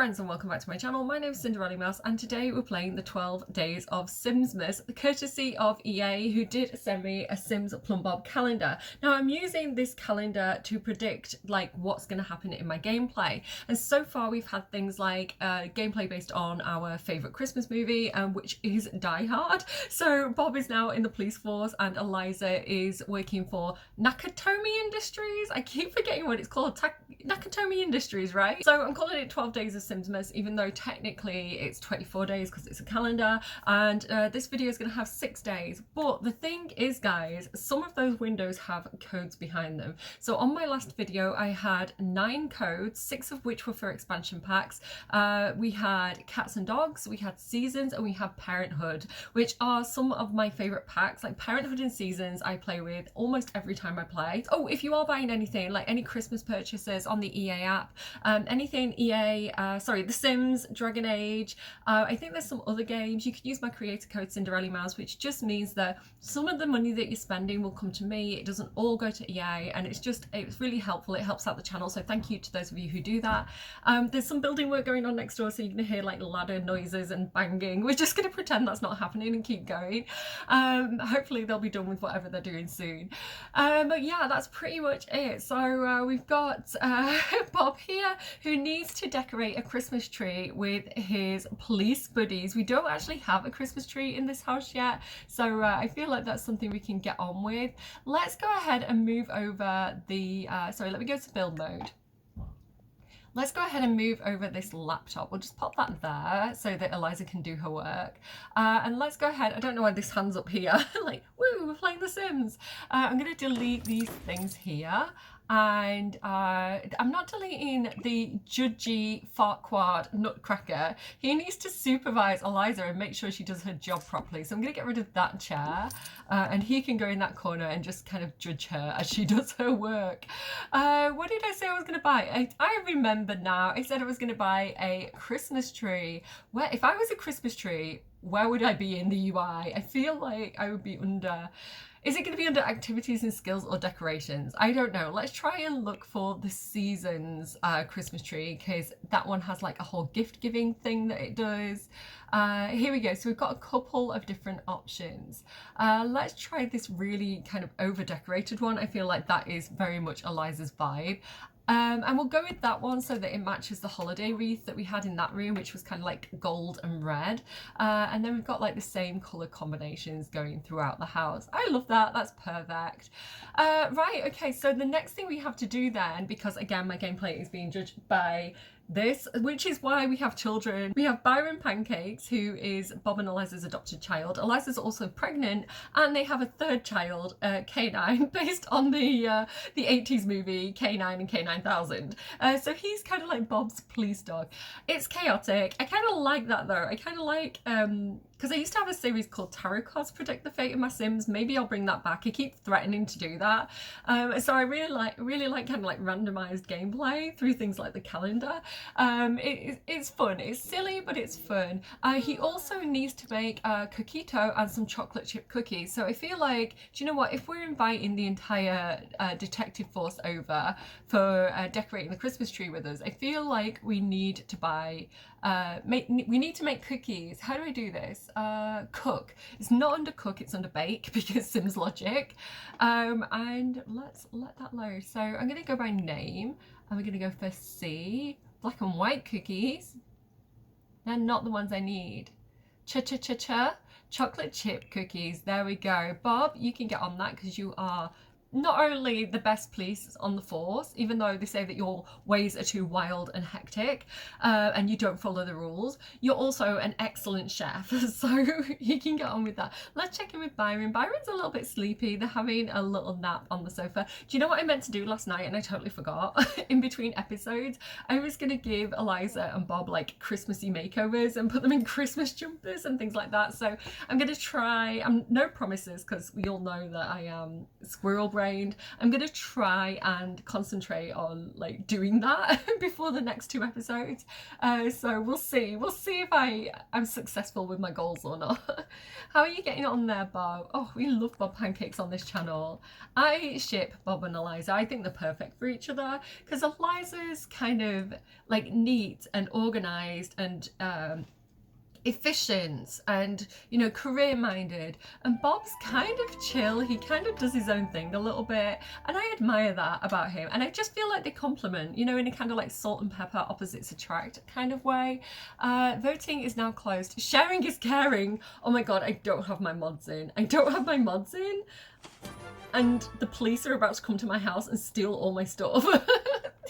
friends and welcome back to my channel. My name is Cinderellimouse and today we're playing the 12 Days of Simsmas, courtesy of EA, who did send me a Sims Plum Bob calendar. Now I'm using this calendar to predict like what's going to happen in my gameplay, and so far we've had things like gameplay based on our favourite Christmas movie, which is Die Hard. So Bob is now in the police force and Eliza is working for Nakatomi Industries. I keep forgetting what it's called. Nakatomi Industries, right? So I'm calling it 12 Days of Simsmas, even though technically it's 24 days because it's a calendar, and this video is going to have 6 days. But the thing is, guys, some of those windows have codes behind them. So on my last video I had 9 codes, 6 of which were for expansion packs. We had Cats and Dogs, we had Seasons, and we had Parenthood, which are some of my favourite packs. Like Parenthood and Seasons I play with almost every time I play. Oh, if you are buying anything, like any Christmas purchases on the EA app, anything EA, The Sims, Dragon Age, I think there's some other games, you can use my creator code Cinderellimouse, which just means that some of the money that you're spending will come to me. It doesn't all go to EA, and it's really helpful. It helps out the channel, so thank you to those of you who do that. There's some building work going on next door, so you're gonna hear like ladder noises and banging. We're just gonna pretend that's not happening and keep going. Hopefully they'll be done with whatever they're doing soon. But yeah, that's pretty much it. So we've got Bob here, who needs to decorate a Christmas tree with his police buddies. We don't actually have a Christmas tree in this house yet, so I feel like that's something we can get on with. Let's go ahead and move over the let me go to build mode. Let's go ahead and move over this laptop. We'll just pop that there so that Eliza can do her work. And let's go ahead. I don't know why this hand's up here. Like, woo, we're playing The Sims. I'm going to delete these things here. And I'm not deleting the judgy farquad nutcracker. He needs to supervise Eliza and make sure she does her job properly. So I'm going to get rid of that chair, and he can go in that corner and just kind of judge her as she does her work. What did I say I was going to buy? I remember now. I said I was going to buy a Christmas tree. Where, if I was a Christmas tree, where would I be in the UI? I feel like I would be under... Is it going to be under activities and skills or decorations? I don't know. Let's try and look for the Seasons Christmas tree, because that one has like a whole gift giving thing that it does. Here we go. So we've got a couple of different options. Let's try this really kind of over decorated one. I feel like that is very much Eliza's vibe. And we'll go with that one so that it matches the holiday wreath that we had in that room, which was kind of like gold and red. And then we've got like the same colour combinations going throughout the house. I love that. That's perfect. Right, okay, so the next thing we have to do then, because again my gameplay is being judged by this, which is why we have children. We have Byron Pancakes, who is Bob and Eliza's adopted child. Eliza's also pregnant, and they have a third child, K9, based on the 80s movie K9 and K9000. So he's kind of like Bob's police dog. It's chaotic. I kind of like that though. I kind of like because I used to have a series called Tarot Cards Predict the Fate of My Sims. Maybe I'll bring that back. I keep threatening to do that. So I really like kind of like randomized gameplay through things like the calendar. It's fun. It's silly, but it's fun. He also needs to make a coquito and some chocolate chip cookies. So I feel like, do you know what? If we're inviting the entire detective force over for decorating the Christmas tree with us, I feel like we need to buy, we need to make cookies. How do I do this? Cook. It's not under cook, it's under bake because Sims logic. And let's let that load. So I'm going to go by name, and we're going to go for C. Black and white cookies. They're not the ones I need. Cha-cha-cha-cha. Chocolate chip cookies. There we go. Bob, you can get on that because you are not only the best police on the force, even though they say that your ways are too wild and hectic, and you don't follow the rules, you're also an excellent chef, so you can get on with that. Let's check in with Byron. Byron's a little bit sleepy. They're having a little nap on the sofa. Do you know what I meant to do last night and I totally forgot? In between episodes, I was going to give Eliza and Bob like Christmassy makeovers and put them in Christmas jumpers and things like that. So I'm going to try, no promises, because we all know that I am squirrel brain scatterbrained. I'm gonna try and concentrate on like doing that before the next 2 episodes. So we'll see if I'm successful with my goals or not. How are you getting on there, Bob? Oh, we love Bob pancakes on this channel. I ship Bob and Eliza. I think they're perfect for each other because Eliza's kind of like neat and organized and efficient and, you know, career minded, and Bob's kind of chill. He kind of does his own thing a little bit, and I admire that about him, and I just feel like they complement, you know, in a kind of like salt and pepper, opposites attract kind of way. Voting is now closed. Sharing is caring. Oh my god, I don't have my mods in. And the police are about to come to my house and steal all my stuff.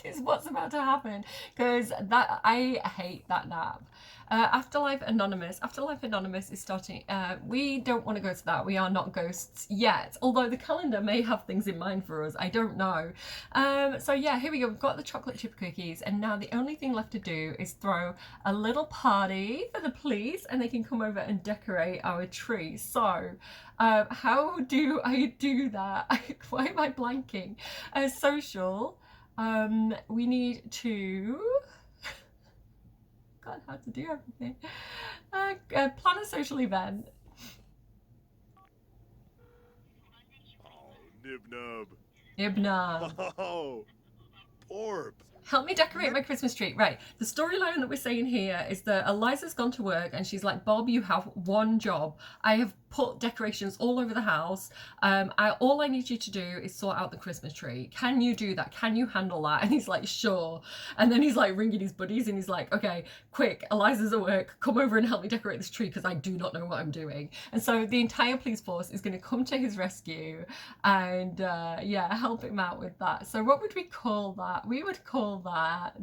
Is what's about to happen, because that I hate that nap. Afterlife Anonymous is starting. We don't want to go to that. We are not ghosts yet, although the calendar may have things in mind for us. I don't know. So yeah, here we go. We've got the chocolate chip cookies, and now the only thing left to do is throw a little party for the police, and they can come over and decorate our tree. So how do I do that? Why am I blanking? Social. We need to God, how to do everything. Plan a social event. Oh, Nib-Nub. Nib-Nub. Oh, Orb. Help me decorate my Christmas tree. Right, the storyline that we're saying here is that Eliza's gone to work and she's like, Bob, you have one job. I have put decorations all over the house. All I need you to do is sort out the Christmas tree. Can you do that? Can you handle that? And he's like, sure. And then he's like ringing his buddies and he's like, okay, quick, Eliza's at work. Come over and help me decorate this tree because I do not know what I'm doing. And so the entire police force is going to come to his rescue and yeah, help him out with that. So what would we call that? We would call that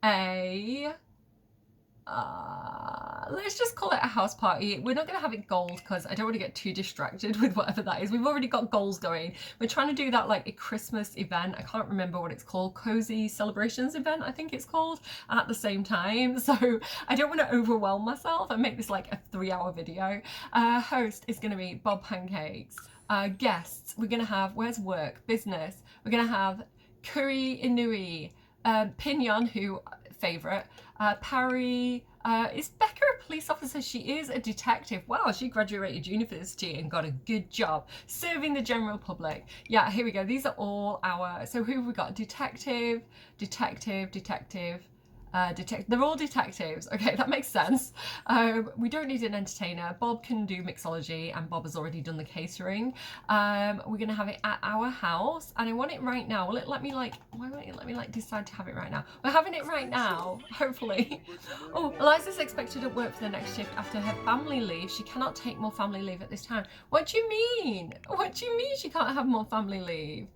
a let's just call it a house party. We're not going to have it gold because I don't want to get too distracted with whatever that is. We've already got goals going. We're trying to do that like a Christmas event. I can't remember what it's called. Cozy celebrations event, I think it's called, at the same time. So I don't want to overwhelm myself and make this like a 3-hour video. Host is going to be Bob Pancakes. Guests, we're going to have, where's work? Business. We're going to have Curry Inui, Pinion, who favourite, Parry. Is Becca a police officer? She is a detective. Wow, she graduated university and got a good job serving the general public. Yeah, here we go. These are all our, so who have we got? Detective, detective, detective. They're all detectives. Okay, that makes sense. We don't need an entertainer. Bob can do mixology and Bob has already done the catering. We're gonna have it at our house and I want it right now. Will it let me like, why won't it let me like decide to have it right now? We're having it right now, hopefully. Oh, Eliza's expected at work for the next shift after her family leave. She cannot take more family leave at this time. What do you mean? What do you mean she can't have more family leave?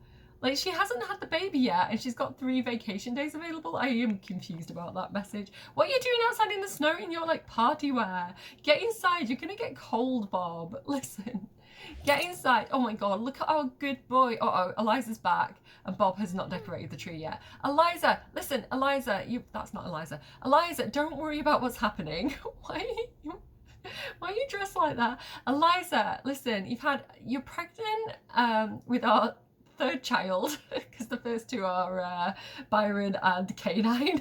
Like, she hasn't had the baby yet and she's got 3 vacation days available. I am confused about that message. What are you doing outside in the snow in your, like, party wear? Get inside. You're going to get cold, Bob. Listen. Get inside. Oh, my God. Look at our good boy. Uh-oh. Eliza's back and Bob has not decorated the tree yet. Eliza. Listen, Eliza. That's not Eliza. Eliza, don't worry about what's happening. Why are you dressed like that? Eliza, listen. You're pregnant with our 3rd child, because the first 2 are Byron and Canine.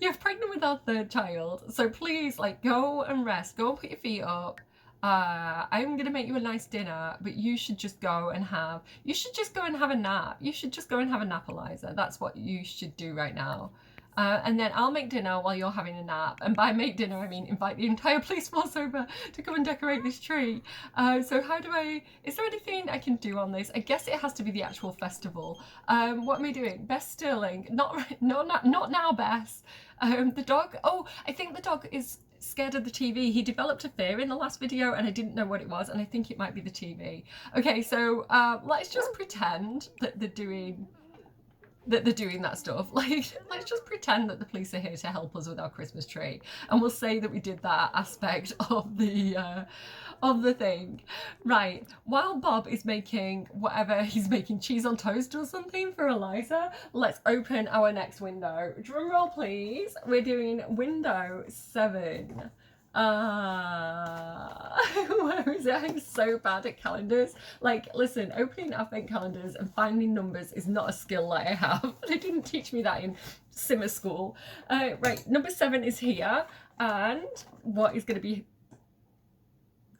You're pregnant with our 3rd child, so please, like, go and rest. Go and put your feet up. I'm gonna make you a nice dinner, but you should just go and have a nap. You should just go and have a nap, Eliza. That's what you should do right now. And then I'll make dinner while you're having a nap. And by make dinner, I mean invite the entire police force over to come and decorate this tree. So is there anything I can do on this? I guess it has to be the actual festival. What am I doing? Bess Sterling. Not now, Bess. The dog. Oh, I think the dog is scared of the TV. He developed a fear in the last video and I didn't know what it was, and I think it might be the TV. Okay, so let's just pretend that they're doing that stuff. Like, let's just pretend that the police are here to help us with our Christmas tree, and we'll say that we did that aspect of the thing. Right, while Bob is making whatever he's making, cheese on toast or something for Eliza, let's open our next window. Drum roll, please. We're doing window 7. Where is it? I'm so bad at calendars. Like, listen, opening advent calendars and finding numbers is not a skill that I have. They didn't teach me that in Simmer school. Right, number 7 is here. And what is going to be...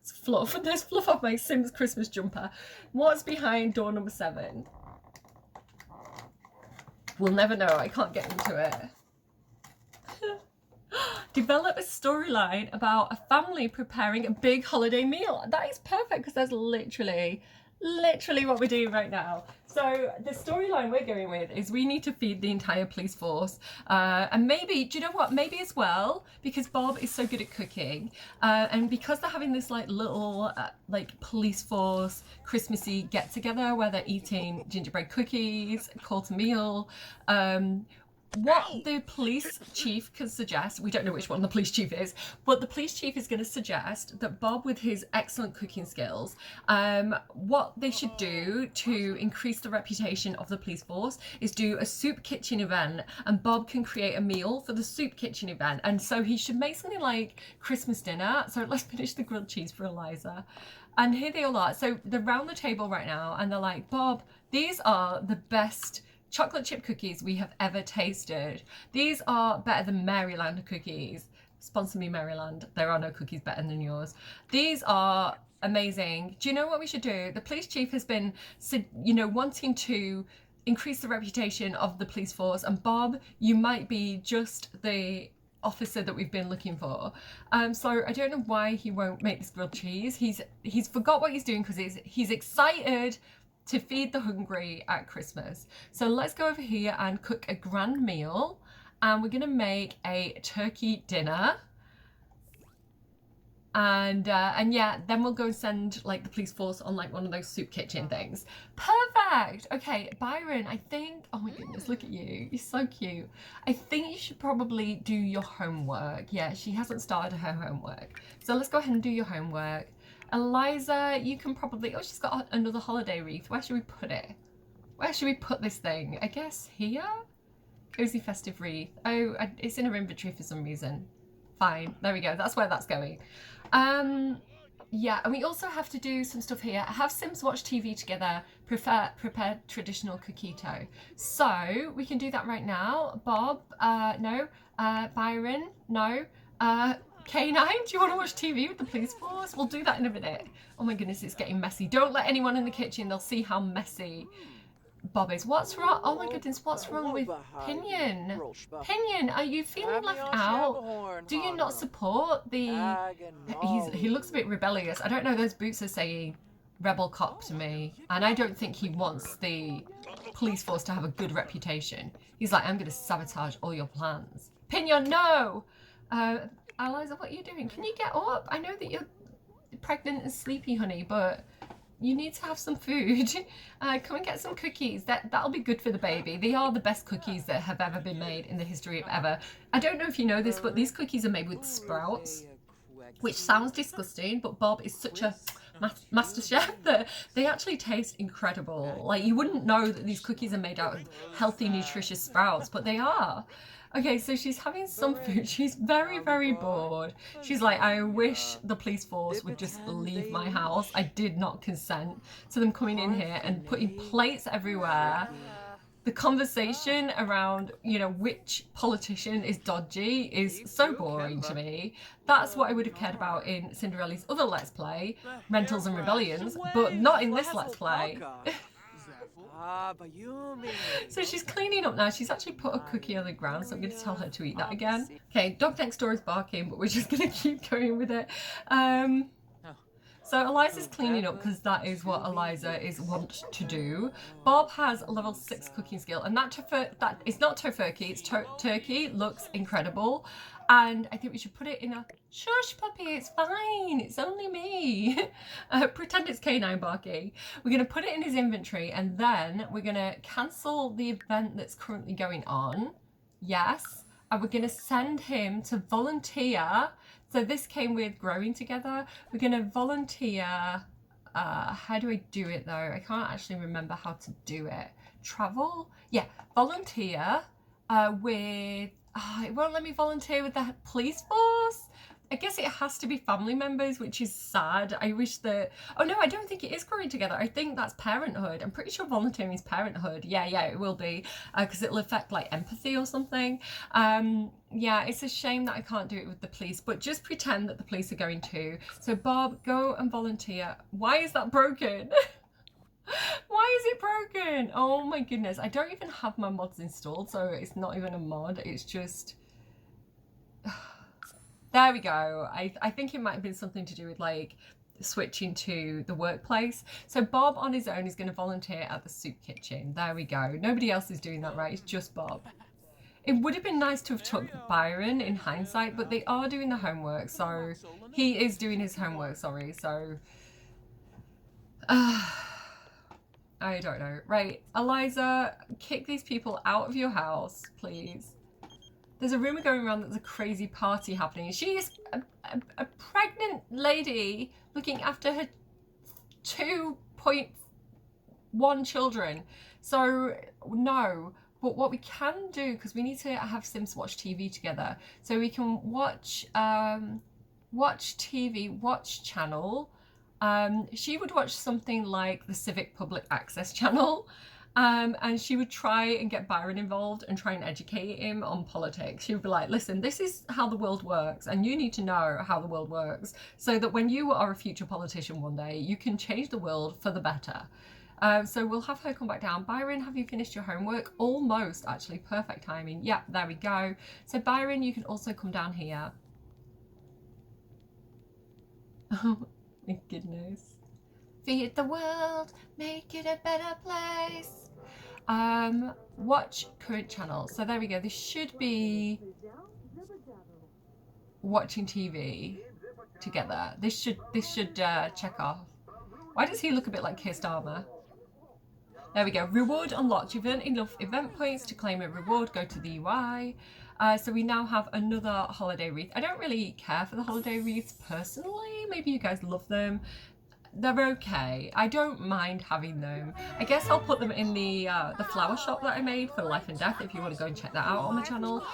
It's fluff. There's fluff off my Sims Christmas jumper. What's behind door number 7? We'll never know. I can't get into it. Develop a storyline about a family preparing a big holiday meal. That is perfect because that's literally what we're doing right now. So the storyline we're going with is we need to feed the entire police force. And maybe, do you know what? Maybe as well, because Bob is so good at cooking, and because they're having this like little like police force Christmassy get together where they're eating gingerbread cookies, called to meal. What the police chief can suggest, we don't know which one the police chief is, but the police chief is going to suggest that Bob, with his excellent cooking skills, what they should do to increase the reputation of the police force is do a soup kitchen event, and Bob can create a meal for the soup kitchen event. And so he should make something like Christmas dinner. So let's finish the grilled cheese for Eliza. And here they all are. So they're round the table right now and they're like, Bob, these are the best chocolate chip cookies we have ever tasted. These are better than Maryland cookies. Sponsor me, Maryland. There are no cookies better than yours. These are amazing. Do you know what we should do? The police chief has been, wanting to increase the reputation of the police force. And Bob, you might be just the officer that we've been looking for. So I don't know why he won't make this grilled cheese. He's forgot what he's doing because he's excited to feed the hungry at Christmas. So let's go over here and cook a grand meal, and we're gonna make a turkey dinner, and yeah, then we'll go and send like the police force on like one of those soup kitchen things. Perfect. Okay, Byron, I think, oh my goodness, look at you, you're so cute. I think you should probably do your homework. Yeah, she hasn't started her homework, so let's go ahead and do your homework. Eliza, you can probably... Oh, she's got another holiday wreath. Where should we put it? Where should we put this thing? I guess here? Cozy festive wreath. Oh, it's in her inventory for some reason. Fine. There we go. That's where that's going. Yeah, and we also have to do some stuff here. Have Sims watch TV together. Prepare traditional coquito. So we can do that right now. Bob, no. Byron, no. K9, do you want to watch TV with the police force? We'll do that in a minute. Oh my goodness, it's getting messy. Don't let anyone in the kitchen. They'll see how messy Bob is. What's wrong? Oh my goodness, what's wrong with Pinion? Pinion, are you feeling left out? Do you not support the... He looks a bit rebellious. I don't know, those boots are saying rebel cop to me. And I don't think he wants the police force to have a good reputation. He's like, I'm going to sabotage all your plans. Pinion, no! Eliza, what are you doing? Can you get up? I know that you're pregnant and sleepy, honey, but you need to have some food. Come and get some cookies. That'll be good for the baby. They are the best cookies that have ever been made in the history of ever. I don't know if you know this, but these cookies are made with sprouts, which sounds disgusting, but Bob is such a master chef that they actually taste incredible. Like, you wouldn't know that these cookies are made out of healthy, nutritious sprouts, but they are. Okay, so she's having some food. She's very, very bored. She's like, I wish the police force would just leave my house. I did not consent to them coming in here and putting plates everywhere. The conversation around, which politician is dodgy is so boring to me. That's what I would have cared about in Cinderella's other Let's Play, Rentals and Rebellions, but not in this Let's Play. So she's cleaning up now. She's actually put a cookie on the ground, so I'm going to tell her to eat that again. Okay, dog next door is barking, but we're just going to keep going with it. So Eliza's cleaning up because that is what Eliza is wont to do. Bob has a level 6 cooking skill, and that is not tofurkey, it's turkey. Looks incredible. And I think we should put it in a... Shush, puppy, it's fine. It's only me. Pretend it's K9 barking. We're going to put it in his inventory, and then we're going to cancel the event that's currently going on. Yes. And we're going to send him to volunteer. So this came with growing together. We're going to volunteer. How do I do it, though? I can't actually remember how to do it. Travel? Yeah, volunteer with... it won't let me volunteer with the police force. I guess it has to be family members, which is sad. I wish that... Oh, no, I don't think it is growing together. I think that's parenthood. I'm pretty sure volunteering is parenthood. Yeah, it will be, because it'll affect, like, empathy or something. Yeah, it's a shame that I can't do it with the police, but just pretend that the police are going to. So, Bob, go and volunteer. Why is that broken? Why is it broken? Oh, my goodness. I don't even have my mods installed, so it's not even a mod. It's just... There we go. I think it might have been something to do with like switching to the workplace. So Bob on his own is going to volunteer at the soup kitchen. There we go. Nobody else is doing that, right? It's just Bob. It would have been nice to have took Byron in hindsight, but they are doing the homework. So he is doing his homework, sorry. So I don't know. Right, Eliza, kick these people out of your house, please. There's a rumour going around that there's a crazy party happening. She is a pregnant lady looking after her 2.1 children. So, no. But what we can do, because we need to have Sims watch TV together, so we can watch TV, watch channel. She would watch something like the Civic Public Access channel. And she would try and get Byron involved and try and educate him on politics. She would be like, listen, this is how the world works, and you need to know how the world works so that when you are a future politician one day, you can change the world for the better. So we'll have her come back down. Byron, have you finished your homework? Almost, actually. Perfect timing. Yep, there we go. So Byron, you can also come down here. Oh my goodness. Feed the world, make it a better place. Watch current channel. So there we go. This should be watching TV together. This should check off. Why does he look a bit like Keir Starmer? There we go. Reward unlocked. You've earned enough event points to claim a reward. Go to the UI. So we now have another holiday wreath. I don't really care for the holiday wreaths personally. Maybe you guys love them. They're okay. I don't mind having them. I guess I'll put them in the flower shop that I made for Life and Death if you want to go and check that out on the channel.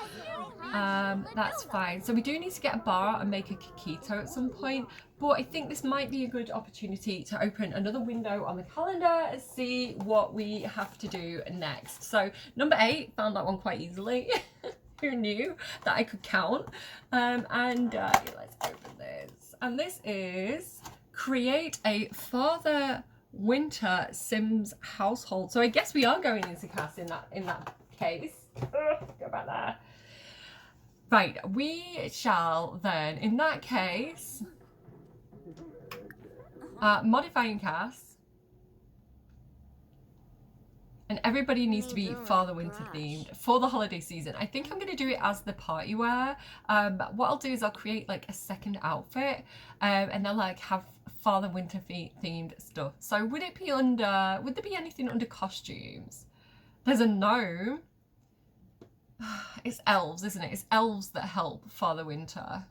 That's fine. So we do need to get a bar and make a Kakito at some point, but I think this might be a good opportunity to open another window on the calendar and see what we have to do next. So number 8, found that one quite easily. Who knew that I could count? Let's open this. And this is... create a Father Winter Sims household. So I guess we are going into cast in that case. Go back there. Right, we shall then, in that case, modifying cast. And everybody needs to be Father Winter themed for the holiday season. I think I'm going to do it as the party wear. What I'll do is I'll create like a second outfit and then like have Father Winter themed stuff. So would there be anything under costumes? There's a gnome. It's elves, isn't it? It's elves that help Father Winter.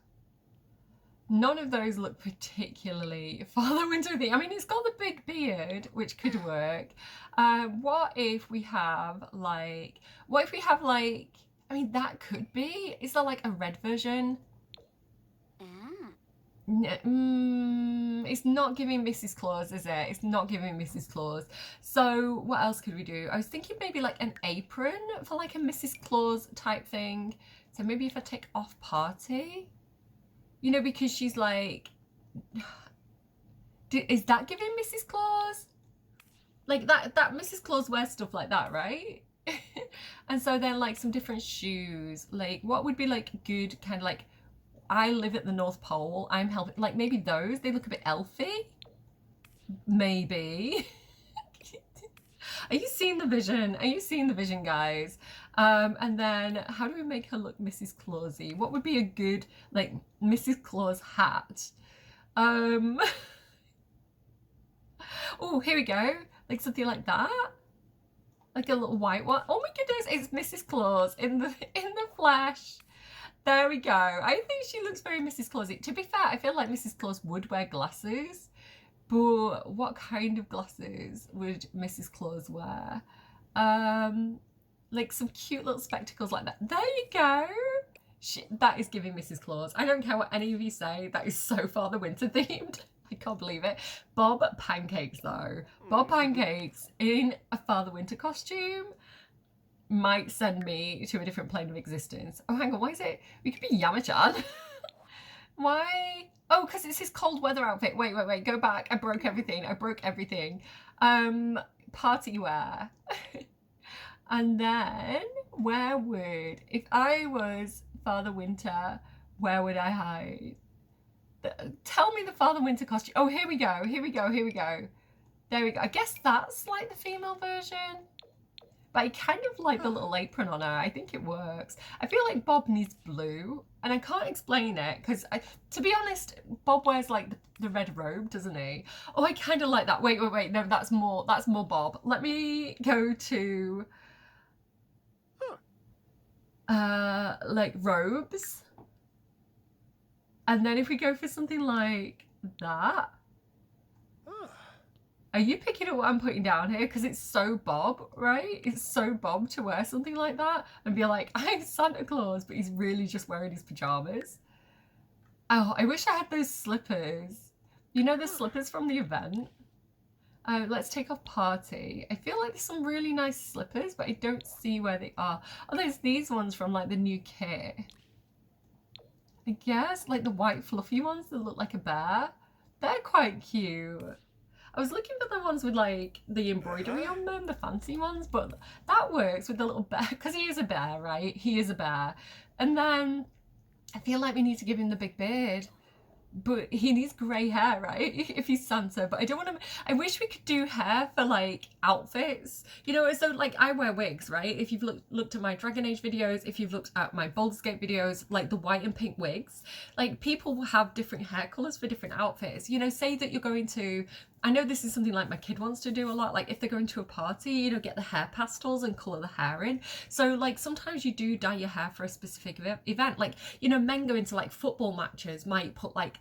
None of those look particularly Father Winter themed. I mean, it's got the big beard, which could work. What if we have like, I mean, that could be, is there like a red version? It's not giving Mrs. Claus, is it? It's not giving Mrs. Claus. So what else could we do? I was thinking maybe like an apron for like a Mrs. Claus type thing. So maybe if I take off party, you know, because she's like, is that giving Mrs. Claus? Like that Mrs. Claus wears stuff like that, right? And so then like some different shoes, like what would be like good kind of like, I live at the North Pole, I'm helping, like maybe those, they look a bit elfy. Maybe. Are you seeing the vision? Are you seeing the vision, guys? And then how do we make her look Mrs. Clausy? What would be a good like Mrs. Claus hat? Oh, here we go. Like something like that. Like a little white one. Oh my goodness, it's Mrs. Claus in the flesh. There we go. I think she looks very Mrs. Clausy. To be fair, I feel like Mrs. Claus would wear glasses, but what kind of glasses would Mrs. Claus wear? Like some cute little spectacles like that. There you go. That is giving Mrs. Claus. I don't care what any of you say. That is so Father Winter themed. I can't believe it. Bob Pancakes, though. Bob Pancakes in a Father Winter costume might send me to a different plane of existence. Oh, hang on. Why is it? We could be Yamachan. Why? Oh, because it's his cold weather outfit. Wait. Go back. I broke everything. Party wear. And then, if I was Father Winter, where would I hide? Tell me the Father Winter costume. Oh, here we go. There we go. I guess that's like the female version. But I kind of like the little apron on her. I think it works. I feel like Bob needs blue. And I can't explain it because, to be honest, Bob wears like the red robe, doesn't he? Oh, I kind of like that. Wait. No, that's more Bob. Let me go to... like robes, and then if we go for something like that, are you picking up what I'm putting down here? Because it's so Bob, right? It's so Bob to wear something like that and be like, I'm Santa Claus, but he's really just wearing his pajamas. Oh, I wish I had those slippers. You know, the slippers from the event. Let's take off party. I feel like there's some really nice slippers, but I don't see where they are. Oh, there's these ones from like the new kit. I guess, like the white fluffy ones that look like a bear. They're quite cute. I was looking for the ones with like the embroidery on them, the fancy ones, but that works with the little bear, because he is a bear, right? He is a bear. And then I feel like we need to give him the big beard. But he needs grey hair, right? If he's Santa. But I don't want to... I wish we could do hair for, like, outfits. You know, as though, like, I wear wigs, right? If you've looked at my Dragon Age videos, if you've looked at my Baldur's Gate videos, like the white and pink wigs, like, people will have different hair colours for different outfits. You know, say that you're going to... I know this is something like my kid wants to do a lot. Like if they're going to a party, you know, get the hair pastels and colour the hair in. So like sometimes you do dye your hair for a specific event. Like, you know, men go into like football matches, might put like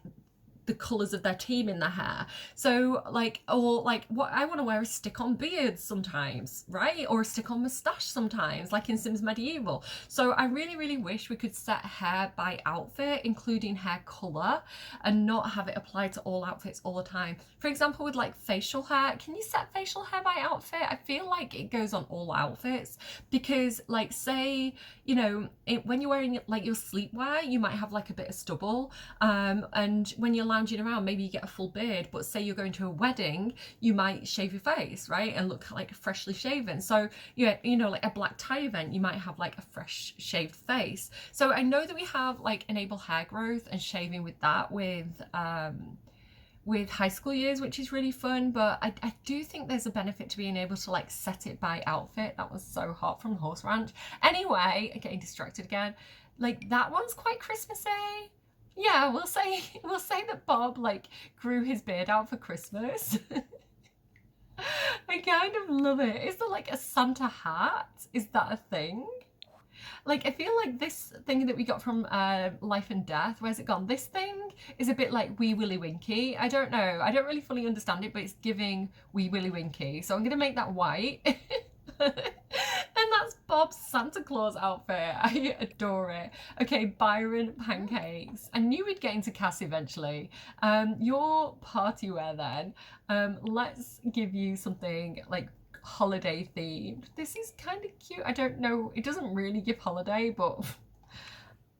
the colours of their team in their hair. So like, or like what I want to wear is stick-on beards sometimes, right? Or a stick-on moustache sometimes, like in Sims Medieval. So I really wish we could set hair by outfit, including hair colour, and not have it applied to all outfits all the time. For example, with like facial hair, can you set facial hair by outfit? I feel like it goes on all outfits because like say, you know, when you're wearing like your sleepwear, you might have like a bit of stubble, and when you're lounging around, maybe you get a full beard, but say you're going to a wedding, you might shave your face, right, and look like freshly shaven. So you know, like a black tie event, you might have like a fresh shaved face. So I know that we have like enable hair growth and shaving with that with high school years, which is really fun, but I do think there's a benefit to being able to like set it by outfit. That was so hot from the horse ranch. Anyway, getting distracted again. Like that one's quite Christmassy. Yeah, we'll say that Bob like grew his beard out for Christmas. I kind of love it. Is there like a Santa hat? Is that a thing? Like, I feel like this thing that we got from Life and Death, where's it gone? This thing is a bit like Wee Willy Winky. I don't know. I don't really fully understand it, but it's giving Wee Willy Winky. So I'm going to make that white. And that's Bob's Santa Claus outfit. I adore it. Okay, Byron Pancakes. I knew we'd get into Cass eventually. Your party wear then. Let's give you something like holiday themed. This is kind of cute. I don't know, it doesn't really give holiday, but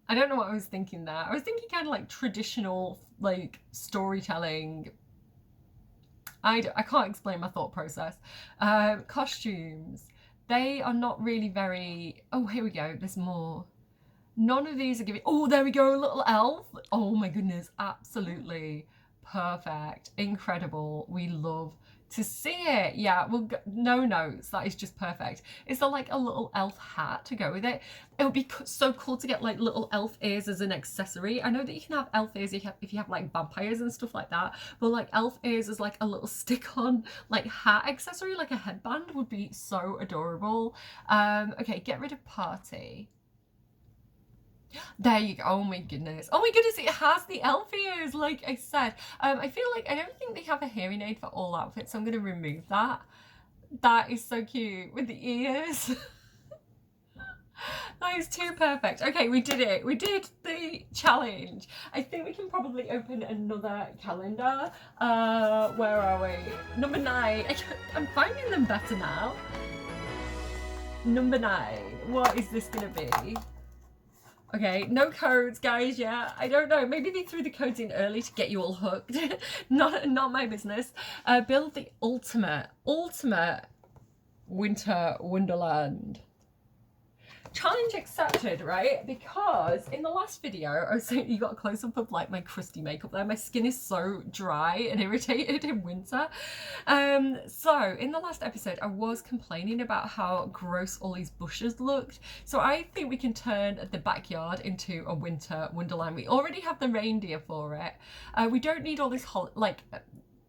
I don't know what I was thinking there. I was thinking kind of like traditional like storytelling. I can't explain my thought process. Costumes, they are not really very... Oh, here we go, there's more. None of these are giving... Oh, there we go, a little elf. Oh my goodness, absolutely perfect, incredible. We love to see it. Yeah, well, no notes. That is just perfect. Is there like a little elf hat to go with it? It would be so cool to get like little elf ears as an accessory. I know that you can have elf ears if you have like vampires and stuff like that, but like elf ears as like a little stick-on like hat accessory, like a headband, would be so adorable. Okay, get rid of party. There you go. Oh my goodness. Oh my goodness, it has the elf ears, like I said. I feel like I don't think they have a hearing aid for all outfits, so I'm going to remove that. That is so cute with the ears. That is too perfect. Okay, we did it. We did the challenge. I think we can probably open another calendar. Where are we? Number 9. I'm finding them better now. Number 9. What is this gonna be? Okay, no codes, guys. Yeah, I don't know. Maybe they threw the codes in early to get you all hooked. Not my business. Build the ultimate winter wonderland. Challenge accepted, right? Because in the last video, I was saying you got a close up of like my crusty makeup there. My skin is so dry and irritated in winter. So in the last episode, I was complaining about how gross all these bushes looked. So I think we can turn the backyard into a winter wonderland. We already have the reindeer for it. We don't need all this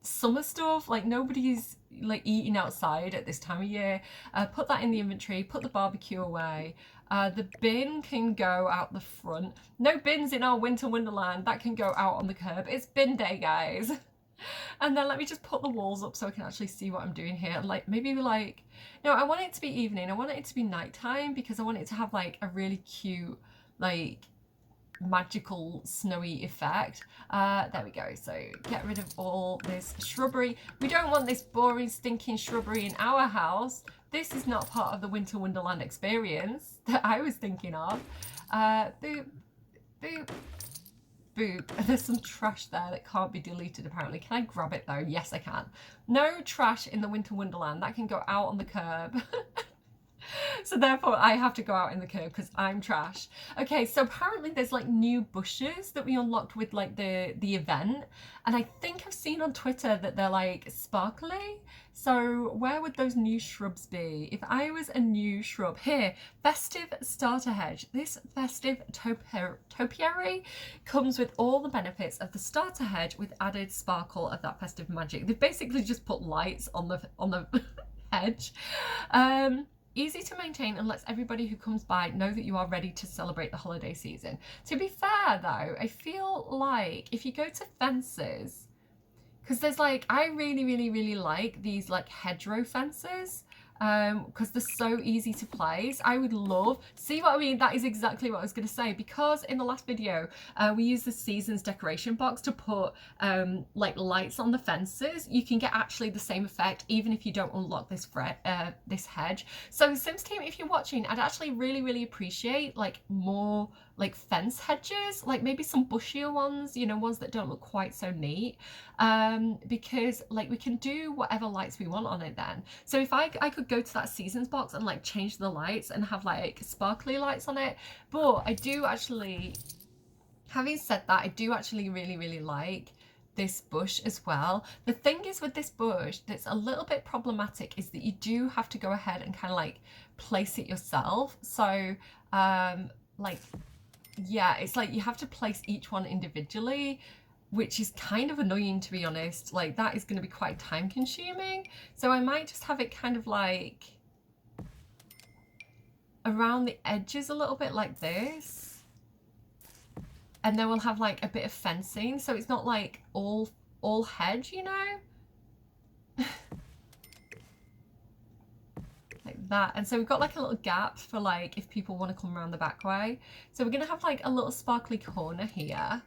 summer stuff. Like nobody's like eating outside at this time of year. Put that in the inventory, put the barbecue away. The bin can go out the front. No bins in our winter wonderland. That can go out on the curb. It's bin day, guys. And then let me just put the walls up so I can actually see what I'm doing here. Like maybe like, no, I want it to be evening. I want it to be nighttime because I want it to have like a really cute, like magical snowy effect. There we go. So get rid of all this shrubbery. We don't want this boring stinking shrubbery in our house. This is not part of the winter wonderland experience that I was thinking of. Boop, boop, boop. There's some trash there that can't be deleted apparently. Can I grab it though? Yes, I can. No trash in the winter wonderland. That can go out on the curb. So therefore I have to go out in the curb because I'm trash. Okay, so apparently there's like new bushes that we unlocked with like the event. And I think I've seen on Twitter that they're like sparkly. So where would those new shrubs be? If I was a new shrub, here, festive starter hedge. This festive topiary comes with all the benefits of the starter hedge with added sparkle of that festive magic. They've basically just put lights on the hedge. Easy to maintain and lets everybody who comes by know that you are ready to celebrate the holiday season. To be fair though, I feel like if you go to fences, because there's like, I really like these like hedgerow fences because they're so easy to place. I would love, see what I mean? That is exactly what I was going to say, because in the last video we used the seasons decoration box to put like lights on the fences. You can get actually the same effect even if you don't unlock this this hedge. So Sims team, if you're watching, I'd actually really appreciate like more like fence hedges, like maybe some bushier ones, you know, ones that don't look quite so neat, because like we can do whatever lights we want on it then. So if I could go to that seasons box and like change the lights and have like sparkly lights on it. But I do actually, having said that, I do actually really like this bush as well. The thing is with this bush that's a little bit problematic is that you do have to go ahead and kind of like place it yourself. So like, yeah, it's like you have to place each one individually, which is kind of annoying, to be honest. Like that is going to be quite time consuming. So I might just have it kind of like around the edges a little bit like this. And then we'll have like a bit of fencing. So it's not like all hedge, you know? Like that. And so we've got like a little gap for like if people want to come around the back way. So we're going to have like a little sparkly corner here.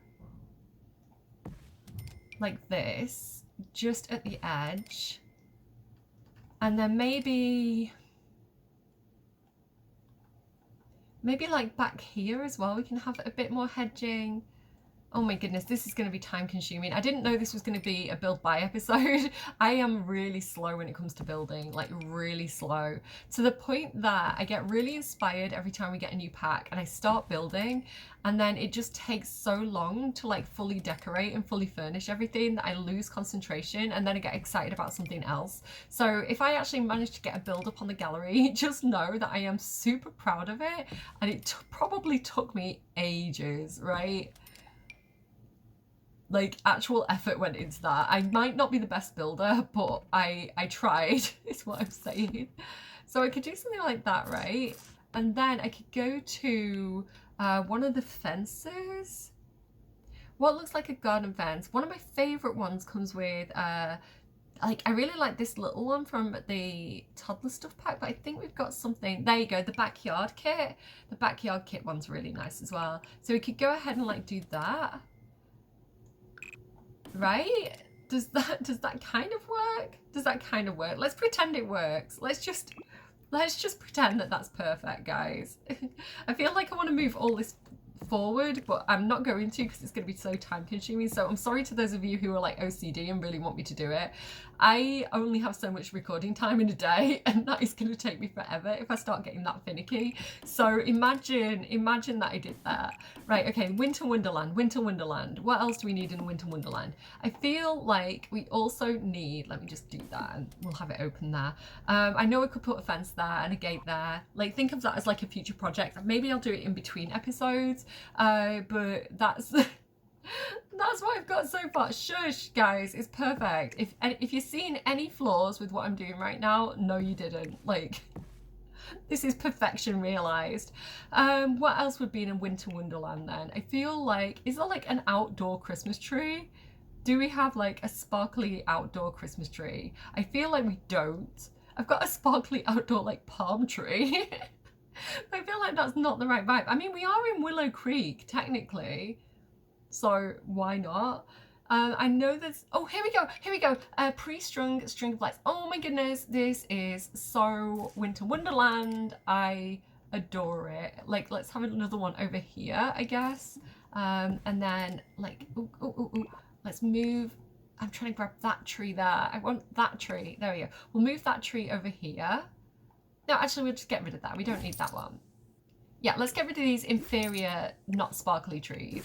Like this, just at the edge. And then maybe like back here as well, we can have a bit more hedging. Oh my goodness, this is going to be time consuming. I didn't know this was going to be a build by episode. I am really slow when it comes to building, like really slow, to the point that I get really inspired every time we get a new pack and I start building, and then it just takes so long to like fully decorate and fully furnish everything that I lose concentration, and then I get excited about something else. So if I actually manage to get a build up on the gallery, just know that I am super proud of it, and it probably took me ages, right? Like actual effort went into that. I might not be the best builder, but I tried, is what I'm saying. So I could do something like that, right? And then I could go to one of the fences. What looks like a garden fence. One of my favorite ones comes with, I like, I really like this little one from the toddler stuff pack, but I think we've got something. There you go, the backyard kit. The backyard kit one's really nice as well. So we could go ahead and like do that. Right? Does that kind of work? Does that kind of work? Let's pretend it works. Let's just pretend that that's perfect, guys. I feel like I want to move all this forward, but I'm not going to because it's going to be so time consuming. So I'm sorry to those of you who are like OCD and really want me to do it. I only have so much recording time in a day, and that is going to take me forever if I start getting that finicky. So imagine that I did that. Right, okay, Winter Wonderland. What else do we need in Winter Wonderland? I feel like we also need, let me just do that and we'll have it open there. I know I could put a fence there and a gate there. Like, think of that as like a future project. Maybe I'll do it in between episodes, but that's that's what I've got so far. Shush, guys, it's perfect. If you're seeing any flaws with what I'm doing right now, no, you didn't. Like, this is perfection realized. What else would be in a Winter Wonderland then? I feel like, is there like an outdoor Christmas tree? Do we have like a sparkly outdoor Christmas tree? I feel like we don't. I've got a sparkly outdoor like palm tree. I feel like that's not the right vibe. I mean, we are in Willow Creek, technically. So why not? I know there's, oh, here we go. Pre-strung string of lights. Oh my goodness, this is so Winter Wonderland. I adore it. Like, let's have another one over here, I guess. And then like, let's move. I'm trying to grab that tree there. I want that tree. There we go. We'll move that tree over here. No, actually, we'll just get rid of that. We don't need that one. Yeah, let's get rid of these inferior, not sparkly trees.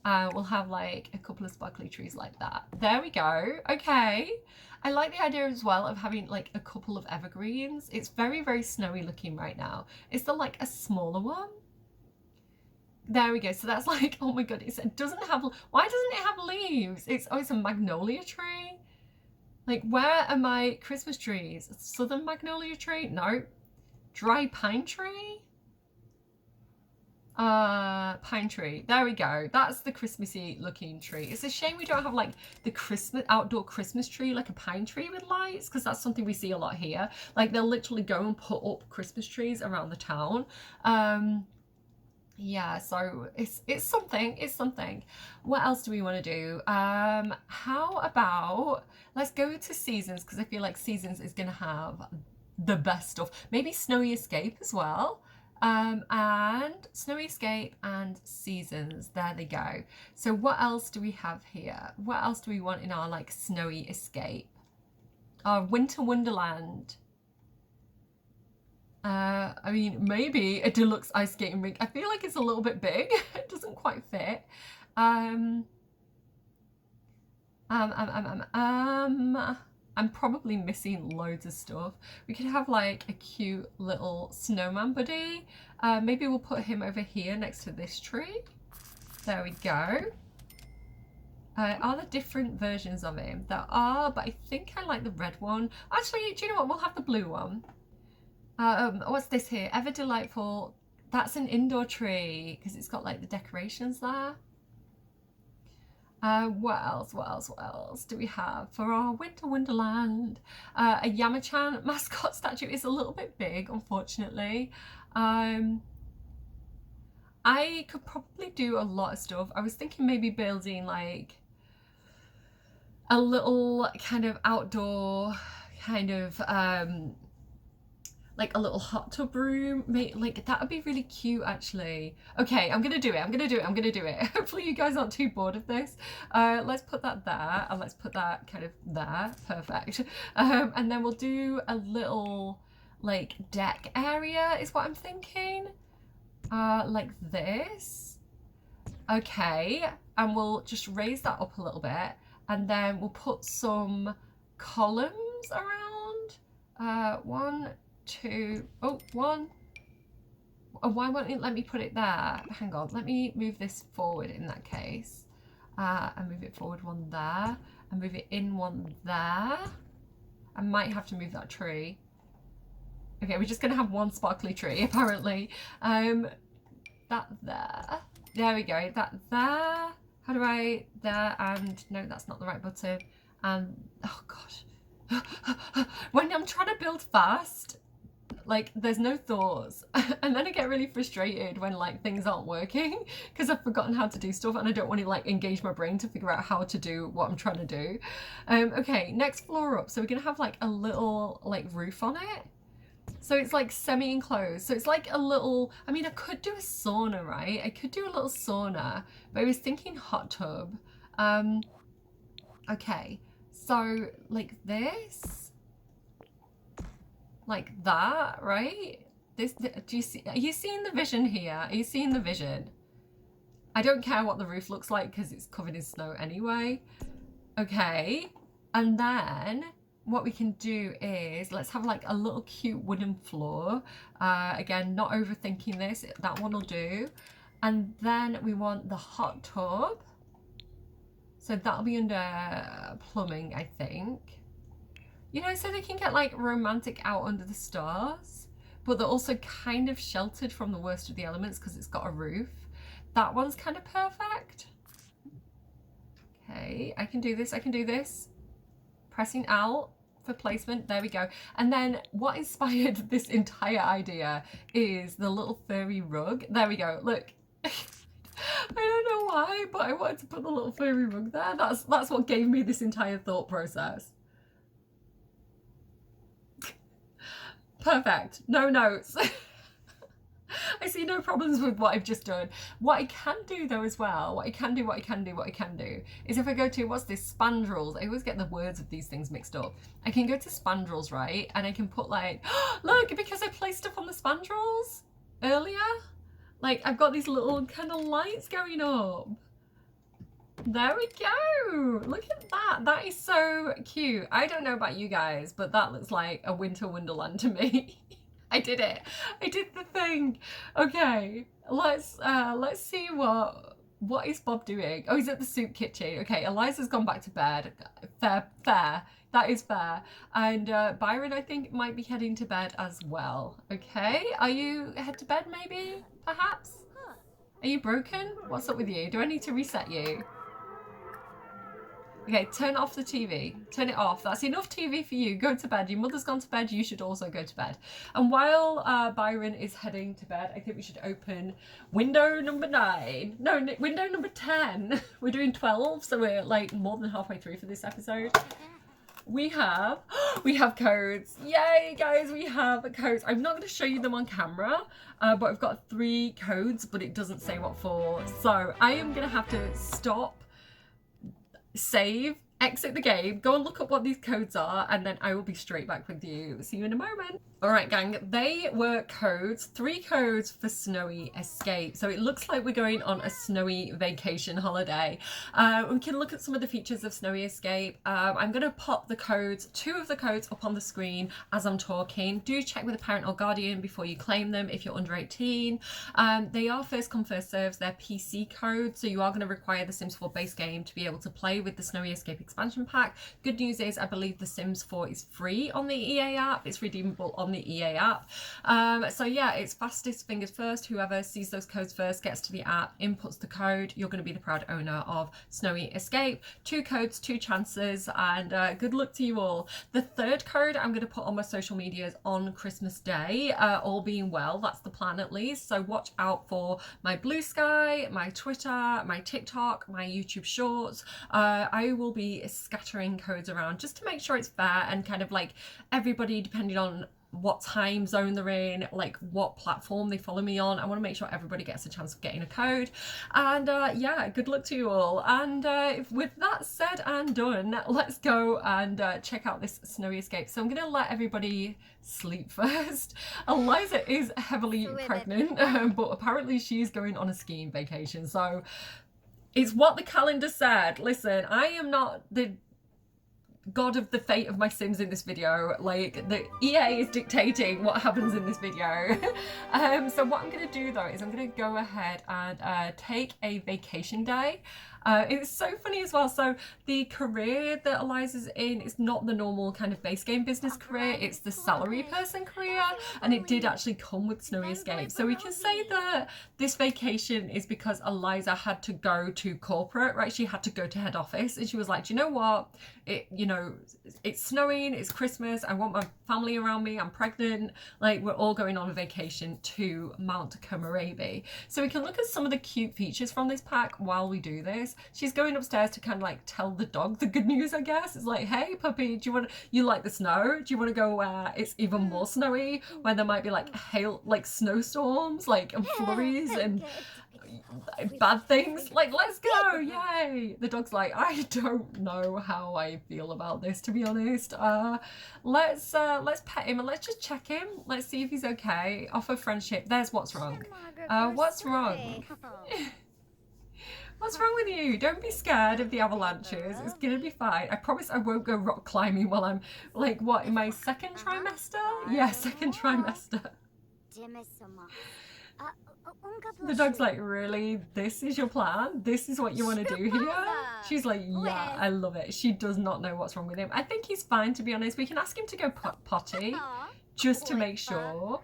We'll have like a couple of sparkly trees like that. There we go. Okay. I like the idea as well of having like a couple of evergreens. It's very, very snowy looking right now. Is there like a smaller one? There we go. So that's like, oh my god, it doesn't have, why doesn't it have leaves? It's a magnolia tree. Like, where are my Christmas trees? Southern magnolia tree? No. Dry pine tree? Pine tree. There we go. That's the Christmassy looking tree. It's a shame we don't have like the outdoor Christmas tree, like a pine tree with lights, because that's something we see a lot here. Like, they'll literally go and put up Christmas trees around the town. Yeah, so it's something. What else do we want to do? How about, let's go to Seasons, because I feel like Seasons is going to have the best stuff. Maybe Snowy Escape as well. And Snowy Escape and Seasons. There they go. So what else do we have here? What else do we want in our like Snowy Escape? Our Winter Wonderland. I mean, maybe a deluxe ice skating rink. I feel like it's a little bit big. It doesn't quite fit. I'm probably missing loads of stuff. We could have like a cute little snowman buddy. Maybe we'll put him over here next to this tree. There we go. Are there different versions of him? There are, but I think I like the red one. Actually, do you know what? We'll have the blue one. What's this here? Ever Delightful. That's an indoor tree because it's got like the decorations there. What else do we have for our Winter Wonderland? A Yamachan mascot statue is a little bit big, unfortunately. I could probably do a lot of stuff. I was thinking maybe building like a little kind of outdoor kind of like a little hot tub room. Like, that would be really cute, actually. Okay, I'm gonna do it. Hopefully you guys aren't too bored of this. Let's put that there, and let's put that kind of there. Perfect. And then we'll do a little like deck area is what I'm thinking. Like this. Okay, and we'll just raise that up a little bit, and then we'll put some columns around. One, two, one. Oh, why won't it let me put it there? Hang on, let me move this forward in that case. And move it forward one there, and move it in one there. I might have to move that tree. Okay, we're just gonna have one sparkly tree, apparently. That there. There we go, that there. How do I, there, and no, that's not the right button. And, oh gosh. When I'm trying to build fast, like there's no thoughts, and then I get really frustrated when like things aren't working because I've forgotten how to do stuff and I don't want to like engage my brain to figure out how to do what I'm trying to do. Okay, next floor up. So we're gonna have like a little like roof on it. So it's like semi-enclosed. So it's like a little, I mean, I could do a sauna, right? I could do a little sauna, but I was thinking hot tub. Okay, so like this, like that, right? This, do you see, are you seeing the vision here? Are you seeing the vision? I don't care what the roof looks like because it's covered in snow anyway. Okay, and then what we can do is let's have like a little cute wooden floor. Again, not overthinking this, that one will do. And then we want the hot tub. So that'll be under plumbing, I think. You know, so they can get like romantic out under the stars, but they're also kind of sheltered from the worst of the elements because it's got a roof. That one's kind of perfect. Okay, I can do this, I can do this. Pressing out for placement, there we go. And then what inspired this entire idea is the little furry rug. There we go, look. I don't know why, but I wanted to put the little furry rug there. That's what gave me this entire thought process. Perfect, no notes. I see no problems with what I've just done. What I can do though as well, what I can do is if I go to, what's this, spandrels. I always get the words of these things mixed up. I can go to spandrels, right? And I can put like, look, because I placed stuff on the spandrels earlier, like I've got these little kind of lights going up. There we go. Look at that. That is so cute. I don't know about you guys, but that looks like a winter wonderland to me. I did it. I did the thing. Okay, let's see what is Bob doing. Oh, he's at the soup kitchen. Okay, Eliza's gone back to bed. Fair. That is fair. And Byron, I think, might be heading to bed as well. Okay, are you head to bed maybe? Perhaps? Are you broken? What's up with you? Do I need to reset you? Okay, turn off the TV. Turn it off. That's enough TV for you. Go to bed. Your mother's gone to bed. You should also go to bed. And while Byron is heading to bed, I think we should open window number 9. No, window number 10. We're doing 12, so we're like more than halfway through for this episode. We have codes. Yay, guys, we have codes. I'm not going to show you them on camera, but I've got 3 codes, but it doesn't say what for. So I am going to have to stop, save, exit the game, go and look up what these codes are, and then I will be straight back with you. See you in a moment. All right, gang, they were codes, 3 codes for Snowy Escape. So it looks like we're going on a snowy vacation holiday. We can look at some of the features of Snowy Escape. I'm going to pop the codes, 2 of the codes up on the screen as I'm talking. Do check with a parent or guardian before you claim them if you're under 18. They are first come, first serves. They're PC codes, so you are going to require the Sims 4 base game to be able to play with the Snowy Escape expansion pack. Good news is I believe the Sims 4 is free on the EA app. It's redeemable on the EA app. So yeah, it's fastest fingers first. Whoever sees those codes first gets to the app, inputs the code. You're going to be the proud owner of Snowy Escape. 2 codes, 2 chances, and good luck to you all. The 3rd code I'm going to put on my social medias on Christmas Day, all being well. That's the plan at least. So watch out for my Blue Sky, my Twitter, my TikTok, my YouTube Shorts. I will be scattering codes around just to make sure it's fair and kind of like everybody, depending on what time zone they're in, like what platform they follow me on. I want to make sure everybody gets a chance of getting a code. And yeah, good luck to you all. And with that said and done, let's go and check out this Snowy Escape. So I'm going to let everybody sleep first. Eliza is heavily pregnant, but apparently she's going on a skiing vacation. So it's what the calendar said. Listen, I am not the god of the fate of my Sims in this video. Like, the EA is dictating what happens in this video. So what I'm going to do though is I'm going to go ahead and take a vacation day. It's so funny as well. So the career that Eliza's in is not the normal kind of base game business career, it's the salary person career, and it did actually come with Snowy Escape. So we can say that this vacation is because Eliza had to go to corporate, right? She had to go to head office, and she was like, do you know what? It's snowing, it's Christmas, I want my family around me, I'm pregnant, like we're all going on a vacation to Mount Komorebi. So we can look at some of the cute features from this pack while we do this. She's going upstairs to kind of like tell the dog the good news, I guess. It's like, hey puppy, you like the snow? Do you want to go where it's even more snowy, where there might be like hail, like snowstorms, like and flurries and bad things? Like, let's go, yay. The dog's like, I don't know how I feel about this, to be honest. Let's pet him and let's just check him. Let's see if he's okay. Offer friendship. There's what's wrong. What's wrong? What's wrong with you? Don't be scared of the avalanches. It's gonna be fine. I promise I won't go rock climbing while I'm like, what, in my second trimester? Yeah, second trimester. The dog's like, really? This is your plan? This is what you want to do here? She's like, yeah, I love it. She does not know what's wrong with him. I think he's fine, to be honest. We can ask him to go potty just to make sure.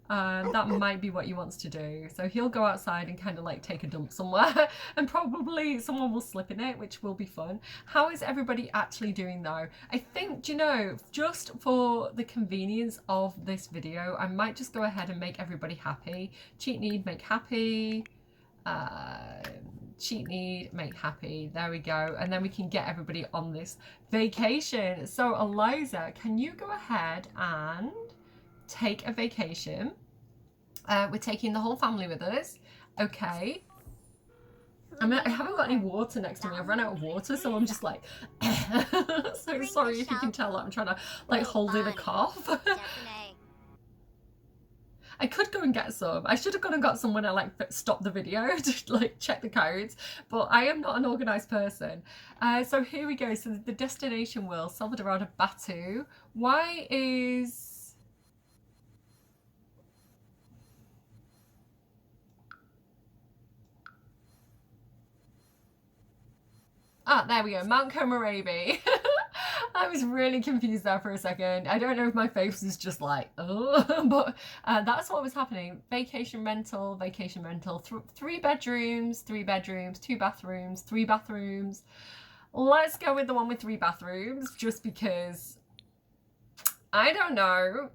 That might be what he wants to do. So he'll go outside and kind of like take a dump somewhere and probably someone will slip in it, which will be fun. How is everybody actually doing though? I think, you know, just for the convenience of this video, I might just go ahead and make everybody happy. Cheat need, make happy. Cheat need, make happy. There we go. And then we can get everybody on this vacation. So Eliza, can you go ahead and take a vacation? We're taking the whole family with us. Okay. I haven't got any water next to me. I've run out of water, so I'm just like so sorry if you can tell that I'm trying to like hold in a cough. I could go and get some. I should have gone and got some when I like stopped the video to like check the codes, but I am not an organised person. So here we go. So the destination will Salvadorada Batu. Why is there we go, Mount Komorebi. I was really confused there for a second. I don't know if my face was just like, oh, but that's what was happening. Vacation rental, 3 bedrooms, 2 bathrooms, 3 bathrooms. Let's go with the one with 3 bathrooms just because I don't know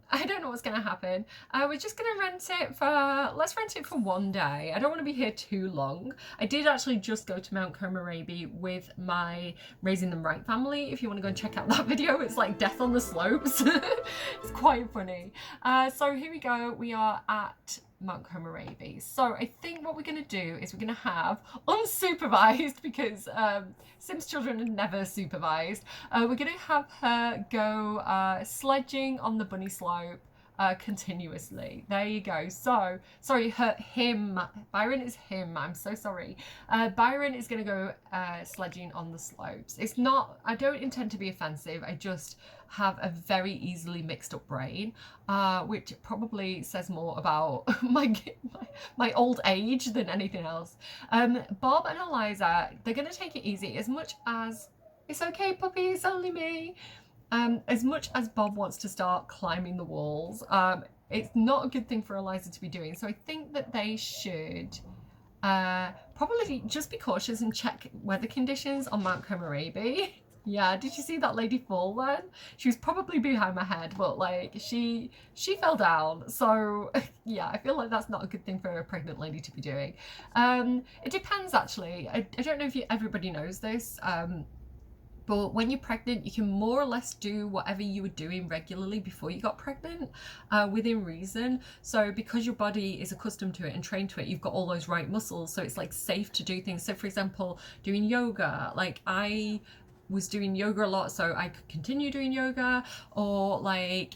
what's gonna happen. We're just gonna let's rent it for 1 day. I don't want to be here too long. I did actually just go to Mount Komorebi with my Raising Them Right family. If you want to go and check out that video, it's like death on the slopes. It's quite funny. So here we go. We are at Mount Komorebi. So I think what we're going to do is we're going to have unsupervised, because Sims children are never supervised. We're going to have her go sledging on the bunny slope continuously. There you go. So sorry, him, Byron is him, I'm so sorry. Byron is going to go sledging on the slopes. It's not, I don't intend to be offensive, I just have a very easily mixed up brain, which probably says more about my old age than anything else. Bob and Eliza, they're going to take it easy. As much as, it's okay puppy, it's only me. As much as Bob wants to start climbing the walls, it's not a good thing for Eliza to be doing. So I think that they should probably just be cautious and check weather conditions on Mount Komorebi. Yeah, did you see that lady fall then? She was probably behind my head, but like she fell down. So yeah, I feel like that's not a good thing for a pregnant lady to be doing. It depends actually. I don't know if everybody knows this. But when you're pregnant, you can more or less do whatever you were doing regularly before you got pregnant, within reason. So because your body is accustomed to it and trained to it, you've got all those right muscles. So it's like safe to do things. So for example, doing yoga, like I was doing yoga a lot, so I could continue doing yoga. Or like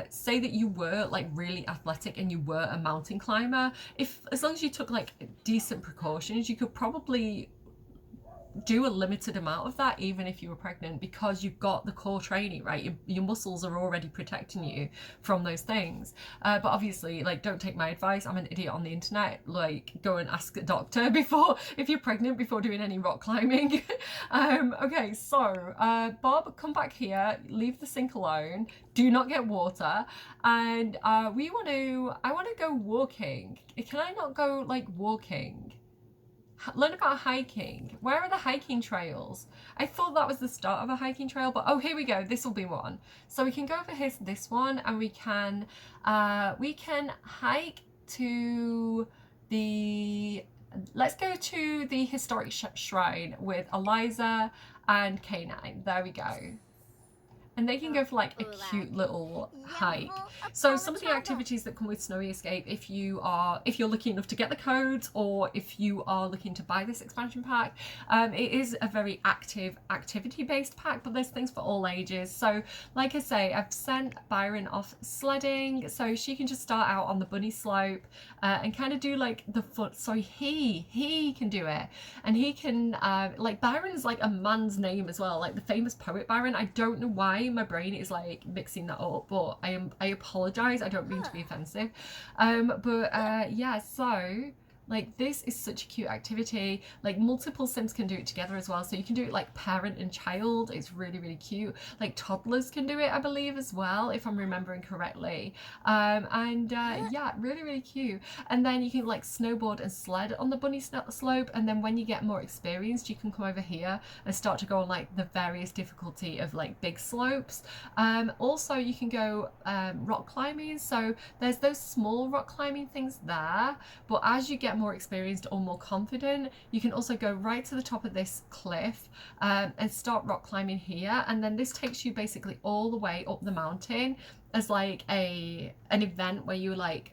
say that you were like really athletic and you were a mountain climber, as long as you took like decent precautions, you could probably do a limited amount of that even if you were pregnant, because you've got the core training, right? Your muscles are already protecting you from those things. But obviously, like, don't take my advice. I'm an idiot on the internet. Like, go and ask a doctor before, if you're pregnant, before doing any rock climbing. Okay, so Bob, come back here, leave the sink alone, do not get water, and I want to go walking. Can I not go like walking? Learn about hiking. Where are the hiking trails? I thought that was the start of a hiking trail, but oh, here we go. This will be one. So we can go over here to this one, and we can hike to the. Let's go to the historic shrine with Eliza and K9. There we go. And they can go for like a cute little hike. So some of the activities that come with Snowy Escape, if you're lucky enough to get the codes, or if you are looking to buy this expansion pack, it is a very active activity-based pack, but there's things for all ages. So like I say, I've sent Byron off sledding, so she can just start out on the bunny slope and kind of do like the foot. So he can do it, and he can like, Byron's like a man's name as well, like the famous poet Byron. I don't know why my brain is like mixing that up, but I apologize. I don't mean to be offensive. Yeah, so like, this is such a cute activity. Like, multiple Sims can do it together as well. So you can do it like parent and child. It's really, really cute. Like, toddlers can do it, I believe, as well, if I'm remembering correctly. Yeah, really, really cute. And then you can like snowboard and sled on the bunny slope. And then when you get more experienced, you can come over here and start to go on like the various difficulty of like big slopes. Also, you can go rock climbing. So there's those small rock climbing things there. But as you get more experienced or more confident, you can also go right to the top of this cliff and start rock climbing here, and then this takes you basically all the way up the mountain as like an event where you like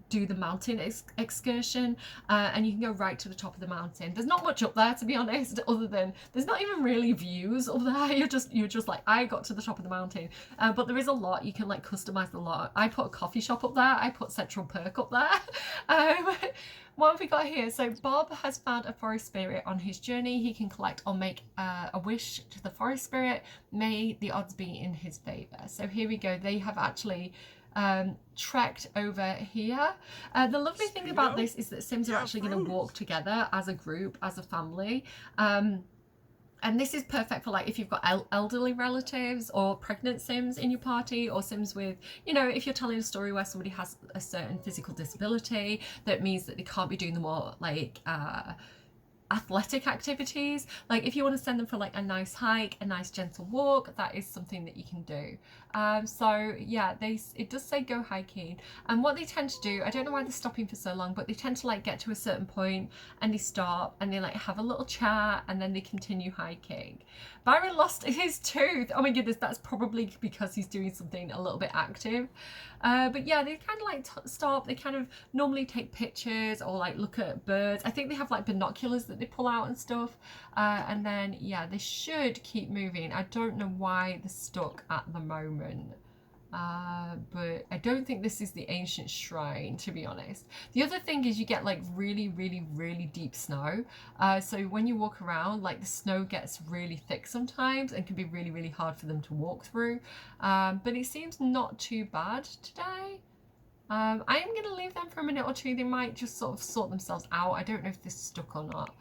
do the mountain excursion, and you can go right to the top of the mountain. There's not much up there, to be honest, other than there's not even really views up there. You're just like, I got to the top of the mountain, but there is a lot. You can like customize the lot. I put a coffee shop up there. I put Central Perk up there. What have we got here? So Bob has found a forest spirit on his journey. He can collect or make a wish to the forest spirit. May the odds be in his favor. So here we go. They have actually trekked over here. The lovely thing about this is that Sims are actually going to walk together as a group, as a family. And this is perfect for like if you've got elderly relatives or pregnant Sims in your party, or Sims with, you know, if you're telling a story where somebody has a certain physical disability that means that they can't be doing the more like athletic activities. Like if you want to send them for like a nice hike, a nice gentle walk, that is something that you can do. So yeah, it does say go hiking, and what they tend to do, I don't know why they're stopping for so long, but they tend to like get to a certain point and they stop and they like have a little chat and then they continue hiking. Byron lost his tooth. Oh my goodness, that's probably because he's doing something a little bit active. But yeah, they kind of like stop. They kind of normally take pictures or like look at birds. I think they have like binoculars that they pull out and stuff. And then yeah, they should keep moving. I don't know why they're stuck at the moment. But I don't think this is the ancient shrine, to be honest. The other thing is you get like really, really, really deep snow. So when you walk around, like the snow gets really thick sometimes and can be really, really hard for them to walk through. But it seems not too bad today. I am going to leave them for a minute or two. They might just sort of sort themselves out. I don't know if they're stuck or not.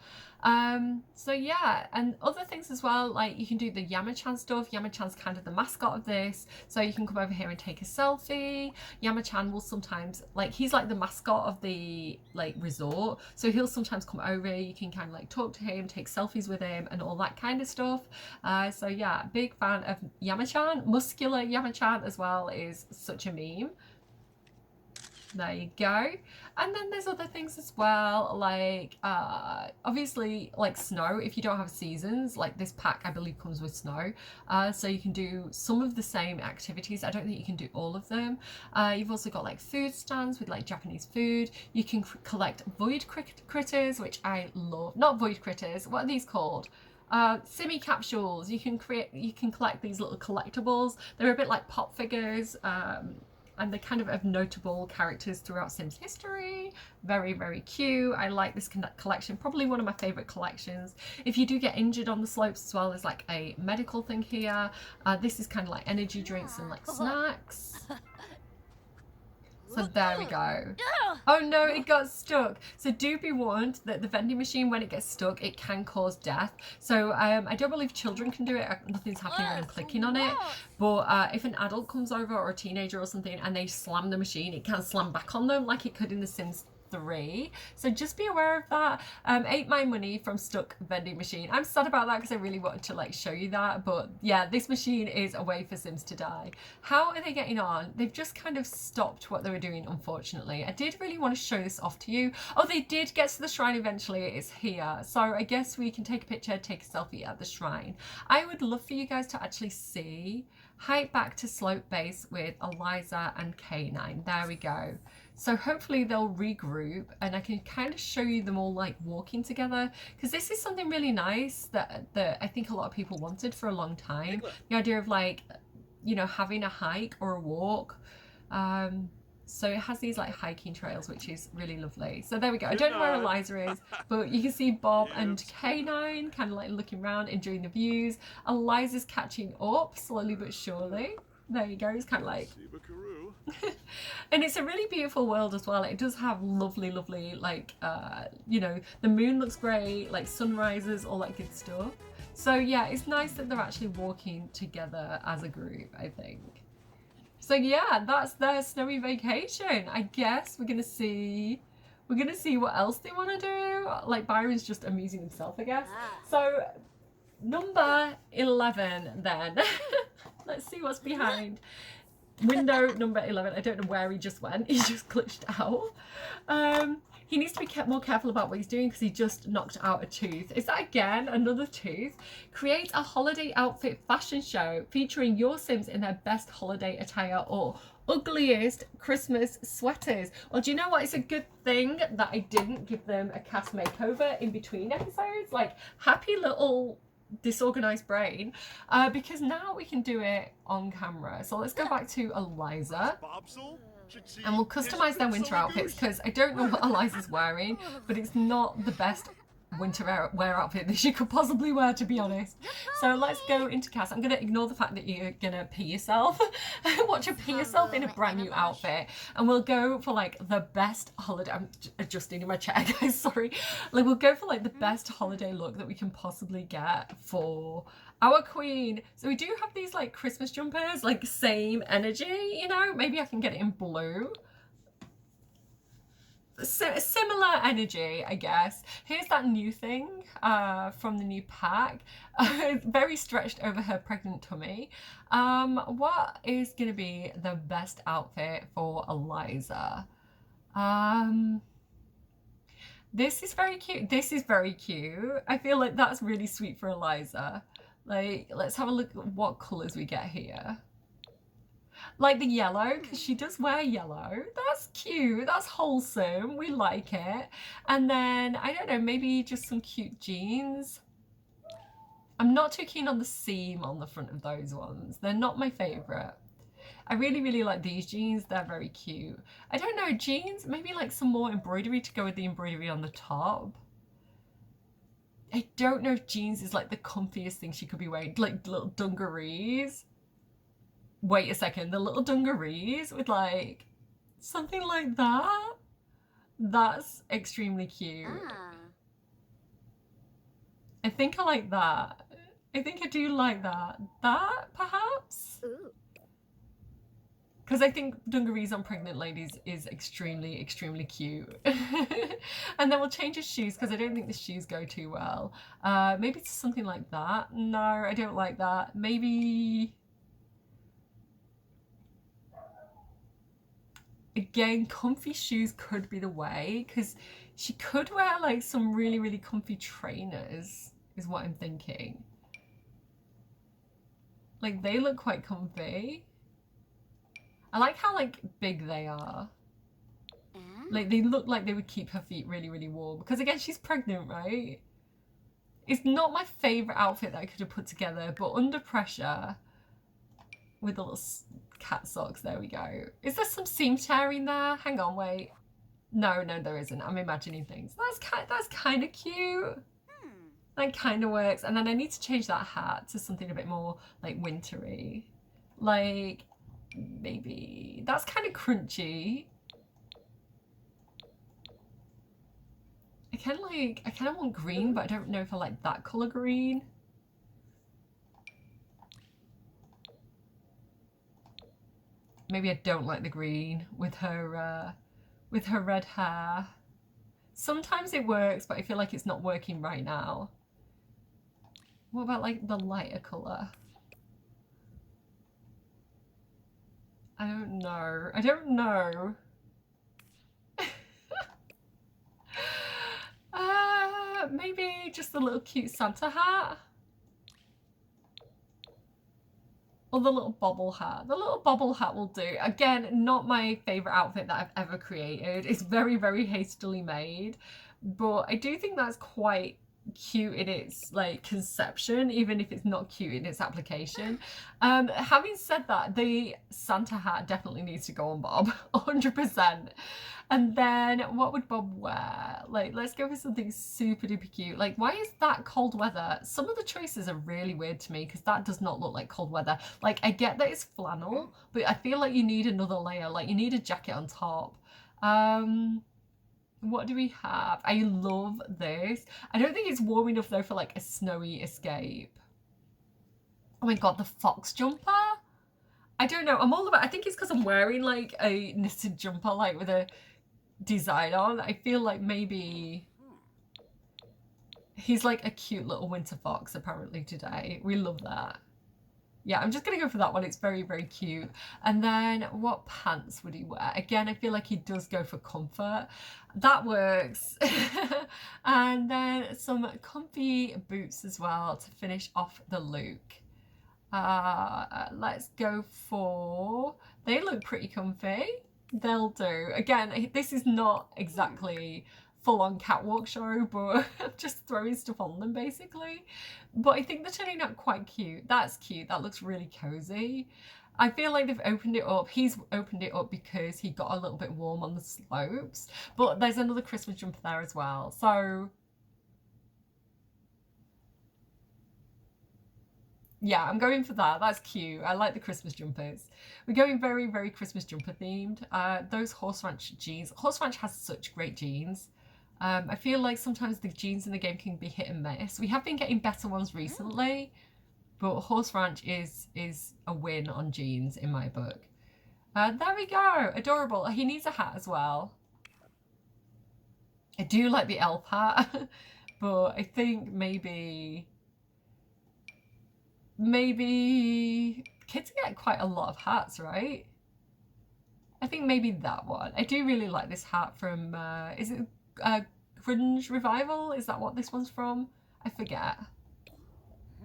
So yeah, and other things as well, like you can do the Yamachan stuff. Yamachan's kind of the mascot of this, so you can come over here and take a selfie. Yamachan will sometimes, like, he's like the mascot of the like resort, so he'll sometimes come over. You can kind of like talk to him, take selfies with him and all that kind of stuff. So yeah, big fan of Yamachan. Muscular Yamachan as well is such a meme. There you go. And then there's other things as well, like obviously like snow. If you don't have seasons, like this pack I believe comes with snow, so you can do some of the same activities. I don't think you can do all of them. You've also got like food stands with like Japanese food. You can collect void critters, which I love. Not void critters, what are these called? Simmy capsules. You can collect these little collectibles. They're a bit like pop figures. and they're kind of notable characters throughout Sims history. Very, very cute. I like this collection, probably one of my favorite collections. If you do get injured on the slopes as well, there's like a medical thing here. This is kind of like energy drinks and like snacks. So there we go. Oh no, it got stuck. So do be warned that the vending machine, when it gets stuck, it can cause death. So I don't believe children can do it. Nothing's happening when I'm clicking on it. But if an adult comes over, or a teenager or something, and they slam the machine, it can slam back on them like it could in The Sims 3. So just be aware of that. Ate my money from stuck vending machine. I'm sad about that because I really wanted to like show you that, but yeah, this machine is a way for Sims to die. How are they getting on? They've just kind of stopped what they were doing, unfortunately. I did really want to show this off to you. Oh, they did get to the shrine eventually. It's here, so I guess we can take a picture, take a selfie at the shrine. I would love for you guys to actually see Hike Back to Slope Base with Eliza and K9. There we go. So hopefully they'll regroup and I can kind of show you them all like walking together, because this is something really nice that I think a lot of people wanted for a long time. The idea of like, you know, having a hike or a walk. So it has these like hiking trails, which is really lovely. So there we go. I don't know where Eliza is, but you can see Bob and K9 kind of like looking around, enjoying the views. Eliza's catching up slowly but surely. There you go. It's kind of like and it's a really beautiful world as well. It does have lovely like you know, the moon looks great, like sunrises, all that good stuff. So yeah, it's nice that they're actually walking together as a group, I think. So yeah, that's their snowy vacation. I guess we're gonna see what else they want to do. Like Byron's just amusing himself, I guess. So number 11 then. Let's see what's behind window number 11. I don't know where he just went. He just glitched out. He needs to be more careful about what he's doing because he just knocked out a tooth. Is that again another tooth? Create a holiday outfit fashion show featuring your Sims in their best holiday attire or ugliest Christmas sweaters. Well, do you know what? It's a good thing that I didn't give them a cast makeover in between episodes. Like, happy little disorganized brain, because now we can do it on camera. So let's go back to Eliza and we'll customize their winter outfits, because I don't know what Eliza's wearing, but it's not the best winter wear outfit that you could possibly wear, to be honest. So let's go into cast. I'm gonna ignore the fact that you're gonna pee yourself. Watch her pee yourself in a brand new outfit, and we'll go for like the best holiday. I'm adjusting in my chair, guys, sorry. Like, we'll go for like the best holiday look that we can possibly get for our queen. So we do have these like Christmas jumpers, like same energy, you know. Maybe I can get it in blue. Similar energy, I guess. Here's that new thing from the new pack. Very stretched over her pregnant tummy. What is going to be the best outfit for Eliza? This is very cute. This is very cute. I feel like that's really sweet for Eliza. Like, let's have a look at what colours we get here. Like the yellow, because she does wear yellow. That's cute. That's wholesome. We like it. And then, I don't know, maybe just some cute jeans. I'm not too keen on the seam on the front of those ones. They're not my favourite. I really, really like these jeans. They're very cute. I don't know, jeans, maybe like some more embroidery to go with the embroidery on the top. I don't know if jeans is like the comfiest thing she could be wearing. Like little dungarees. Wait a second, the little dungarees with like something like that? That's extremely cute. I think I like that. I think I do like that. That, perhaps? Because I think dungarees on pregnant ladies is extremely, extremely cute. And then we'll change his shoes because I don't think the shoes go too well. Maybe it's something like that. No, I don't like that. Maybe... Again, comfy shoes could be the way, because she could wear like some really, really comfy trainers, is what I'm thinking. Like, they look quite comfy. I like how like big they are. Like, they look like they would keep her feet really, really warm, because again, she's pregnant, right? It's not my favourite outfit that I could have put together, but under pressure, with the little cat socks. There we go. Is there some seam tearing there? Hang on, wait. No, there isn't. I'm imagining things. That's kind of cute. That kind of works. And then I need to change that hat to something a bit more like wintry. Like maybe that's kind of crunchy. I kind of want green, but I don't know if I like that color green. Maybe I don't like the green with her red hair. Sometimes it works, but I feel like it's not working right now. What about like the lighter color? I don't know. Maybe just a little cute Santa hat. Or the little bobble hat. The little bobble hat will do. Again, not my favourite outfit that I've ever created. It's very, very hastily made. But I do think that's quite cute in its like conception, even if it's not cute in its application. Having said that, the Santa hat definitely needs to go on Bob, 100%. And then what would Bob wear? Like, let's go for something super duper cute. Like, why is that cold weather? Some of the choices are really weird to me because that does not look like cold weather. Like, I get that it's flannel, but I feel like you need another layer. Like, you need a jacket on top. What do we have? I love this. I don't think it's warm enough though for like a snowy escape. Oh my god, the fox jumper? I don't know. I'm all about, I think it's because I'm wearing like a knitted jumper like with a design on. I feel like maybe he's like a cute little winter fox apparently today. We love that. Yeah, I'm just going to go for that one. It's very, very cute. And then what pants would he wear? Again, I feel like he does go for comfort. That works. And then some comfy boots as well to finish off the look. Let's go for... They look pretty comfy. They'll do. Again, this is not exactly full-on catwalk show, but just throwing stuff on them basically. But I think they're turning out quite cute. That's cute. That looks really cozy. I feel like they've opened it up. He's opened it up because he got a little bit warm on the slopes. But there's another Christmas jumper there as well. So yeah, I'm going for that. That's cute. I like the Christmas jumpers. We're going very, very Christmas jumper themed. Those Horse Ranch jeans. Horse Ranch has such great jeans. I feel like sometimes the jeans in the game can be hit and miss. We have been getting better ones recently, but Horse Ranch is a win on jeans in my book. There we go. Adorable. He needs a hat as well. I do like the elf hat, but I think maybe kids get quite a lot of hats, right? I think maybe that one. I do really like this hat from, is it Grunge Revival? Is that what this one's from? I forget.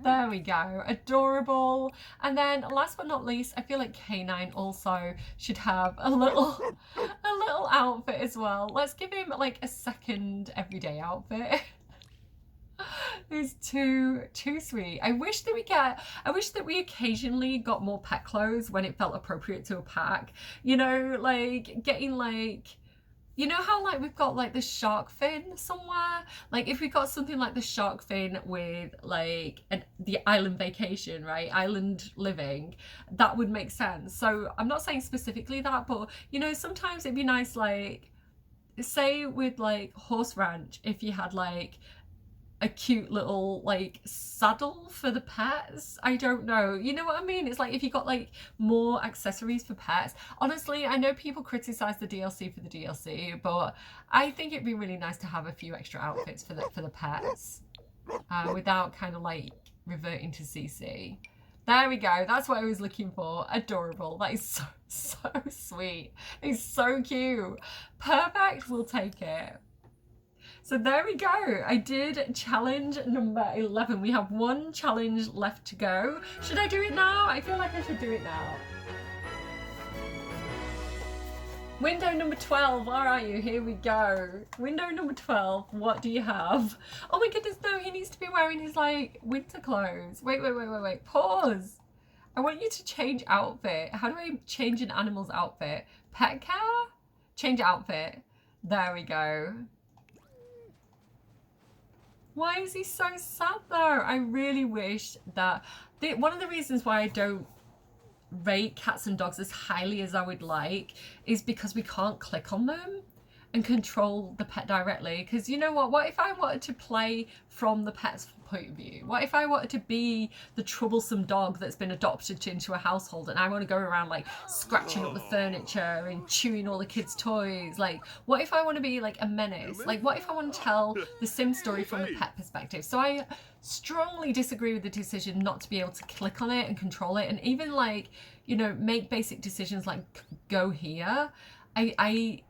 There we go. Adorable. And then last but not least, I feel like K9 also should have a little outfit as well. Let's give him like a second everyday outfit. It's too sweet. I wish that we occasionally got more pet clothes when it felt appropriate to a pack. You know, like getting like, you know how like we've got like the shark fin somewhere? Like if we got something like the shark fin with like the island vacation, right? Island living, that would make sense. So I'm not saying specifically that, but you know, sometimes it'd be nice, like say with like Horse Ranch, if you had like a cute little like saddle for the pets. I don't know, you know what I mean? It's like if you got like more accessories for pets. Honestly, I know people criticize the DLC for the DLC, but I think it'd be really nice to have a few extra outfits for the pets without kind of like reverting to CC. There we go. That's what I was looking for. Adorable. That is so sweet. It's so cute. Perfect. We'll take it. So there we go. I did challenge number 11. We have one challenge left to go. Should I do it now? I feel like I should do it now. Window number 12. Where are you? Here we go. Window number 12. What do you have? Oh my goodness, no. He needs to be wearing his like winter clothes. Wait. Pause. I want you to change outfit. How do I change an animal's outfit? Pet care? Change outfit. There we go. Why is he so sad though? I really wish that... one of the reasons why I don't rate cats and dogs as highly as I would like is because we can't click on them and control the pet directly. Because you know what if I wanted to play from the pet's point of view? What if I wanted to be the troublesome dog that's been adopted into a household and I want to go around like scratching up the furniture and chewing all the kids' toys? Like, what if I want to be like a menace? Like, what if I want to tell the Sim story from the pet perspective? So I strongly disagree with the decision not to be able to click on it and control it, and even like, you know, make basic decisions like go here. I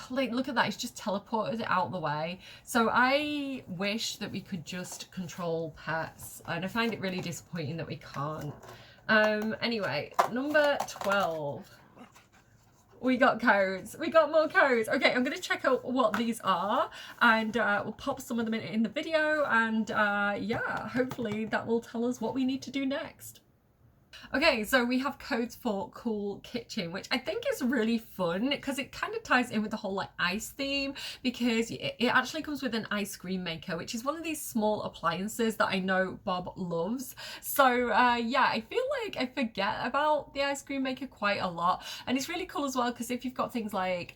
like, look at that, he's just teleported it out the way. So I wish that we could just control pets, and I find it really disappointing that we can't. Anyway, number 12. We got codes. We got more codes. Okay, I'm going to check out what these are, and we'll pop some of them in the video, and yeah, hopefully that will tell us what we need to do next. Okay, so we have codes for Cool Kitchen, which I think is really fun because it kind of ties in with the whole like ice theme, because it actually comes with an ice cream maker, which is one of these small appliances that I know Bob loves. So yeah, I feel like I forget about the ice cream maker quite a lot, and it's really cool as well because if you've got things like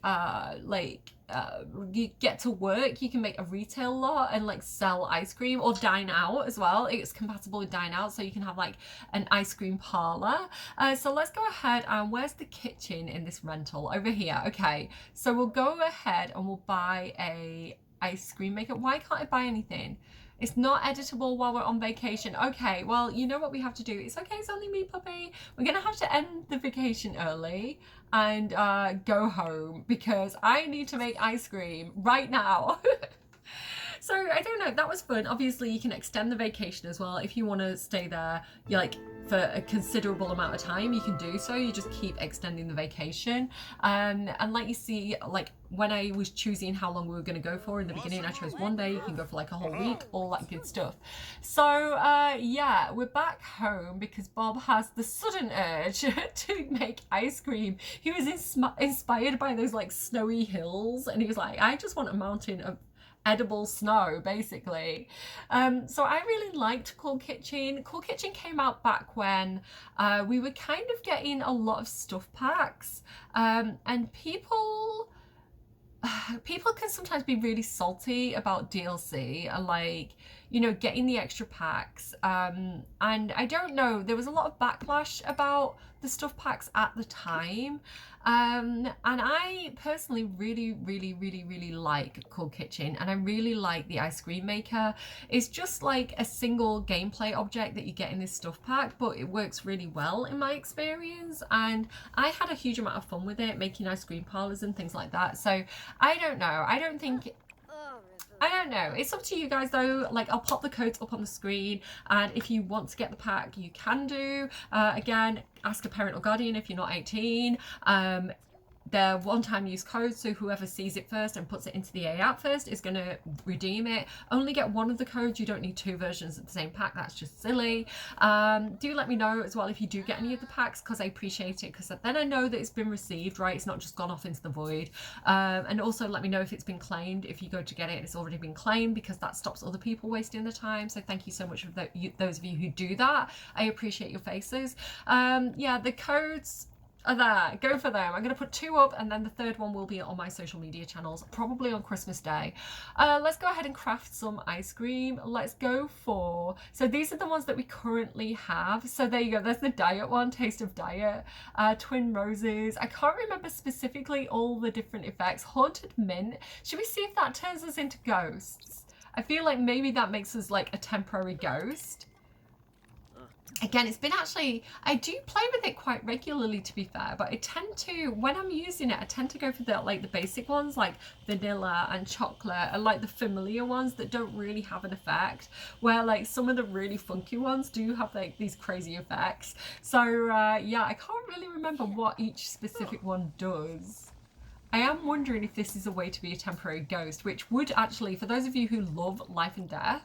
you get to work, you can make a retail lot and like sell ice cream, or dine out as well. It's compatible with dine out, so you can have like an ice cream parlor. So let's go ahead, and where's the kitchen in this rental? Over here. Okay, so we'll go ahead and we'll buy a ice cream maker. Why can't I buy anything? It's not editable while we're on vacation. Okay, well, you know what we have to do. It's okay, it's only me, puppy. We're gonna have to end the vacation early and go home because I need to make ice cream right now. So I don't know, that was fun. Obviously you can extend the vacation as well if you want to stay there. You're like for a considerable amount of time, you can do so. You just keep extending the vacation, and like you see, like when I was choosing how long we were going to go for in the beginning, I chose 1 day. You can go for like a whole week, all that good stuff. So yeah, we're back home because Bob has the sudden urge to make ice cream. He was inspired by those like snowy hills, and he was like, I just want a mountain of edible snow, basically. So I really liked Cool Kitchen. Cool Kitchen came out back when we were kind of getting a lot of stuff packs, and people can sometimes be really salty about DLC and like, you know, getting the extra packs, and I don't know, there was a lot of backlash about the stuff packs at the time, and I personally really like Cool Kitchen, and I really like the ice cream maker. It's just like a single gameplay object that you get in this stuff pack, but it works really well in my experience, and I had a huge amount of fun with it, making ice cream parlors and things like that. So I don't know, I don't know, it's up to you guys though. Like, I'll pop the codes up on the screen, and if you want to get the pack, you can do. Again, ask a parent or guardian if you're not 18. They're one-time use codes, so whoever sees it first and puts it into the EA app first is going to redeem it. Only get one of the codes, you don't need two versions of the same pack, that's just silly. Do let me know as well if you do get any of the packs, because I appreciate it, because then I know that it's been received, right? It's not just gone off into the void. And also let me know if it's been claimed. If you go to get it, it's already been claimed, because that stops other people wasting their time. So thank you so much for those of you who do that. I appreciate your faces. Yeah, the codes are there. Go for them. I'm going to put 2 up, and then the 3rd one will be on my social media channels, probably on Christmas Day. Let's go ahead and craft some ice cream. Let's go for... So these are the ones that we currently have. So there you go. There's the diet one, Taste of Diet. Twin Roses. I can't remember specifically all the different effects. Haunted Mint. Should we see if that turns us into ghosts? I feel like maybe that makes us like a temporary ghost. Again, it's been actually, I do play with it quite regularly, to be fair, but I tend to, when I'm using it, I tend to go for the like the basic ones like vanilla and chocolate, and like the familiar ones that don't really have an effect, where like some of the really funky ones do have like these crazy effects. So yeah, I can't really remember what each specific one does. I am wondering if this is a way to be a temporary ghost, which would actually, for those of you who love Life and Death,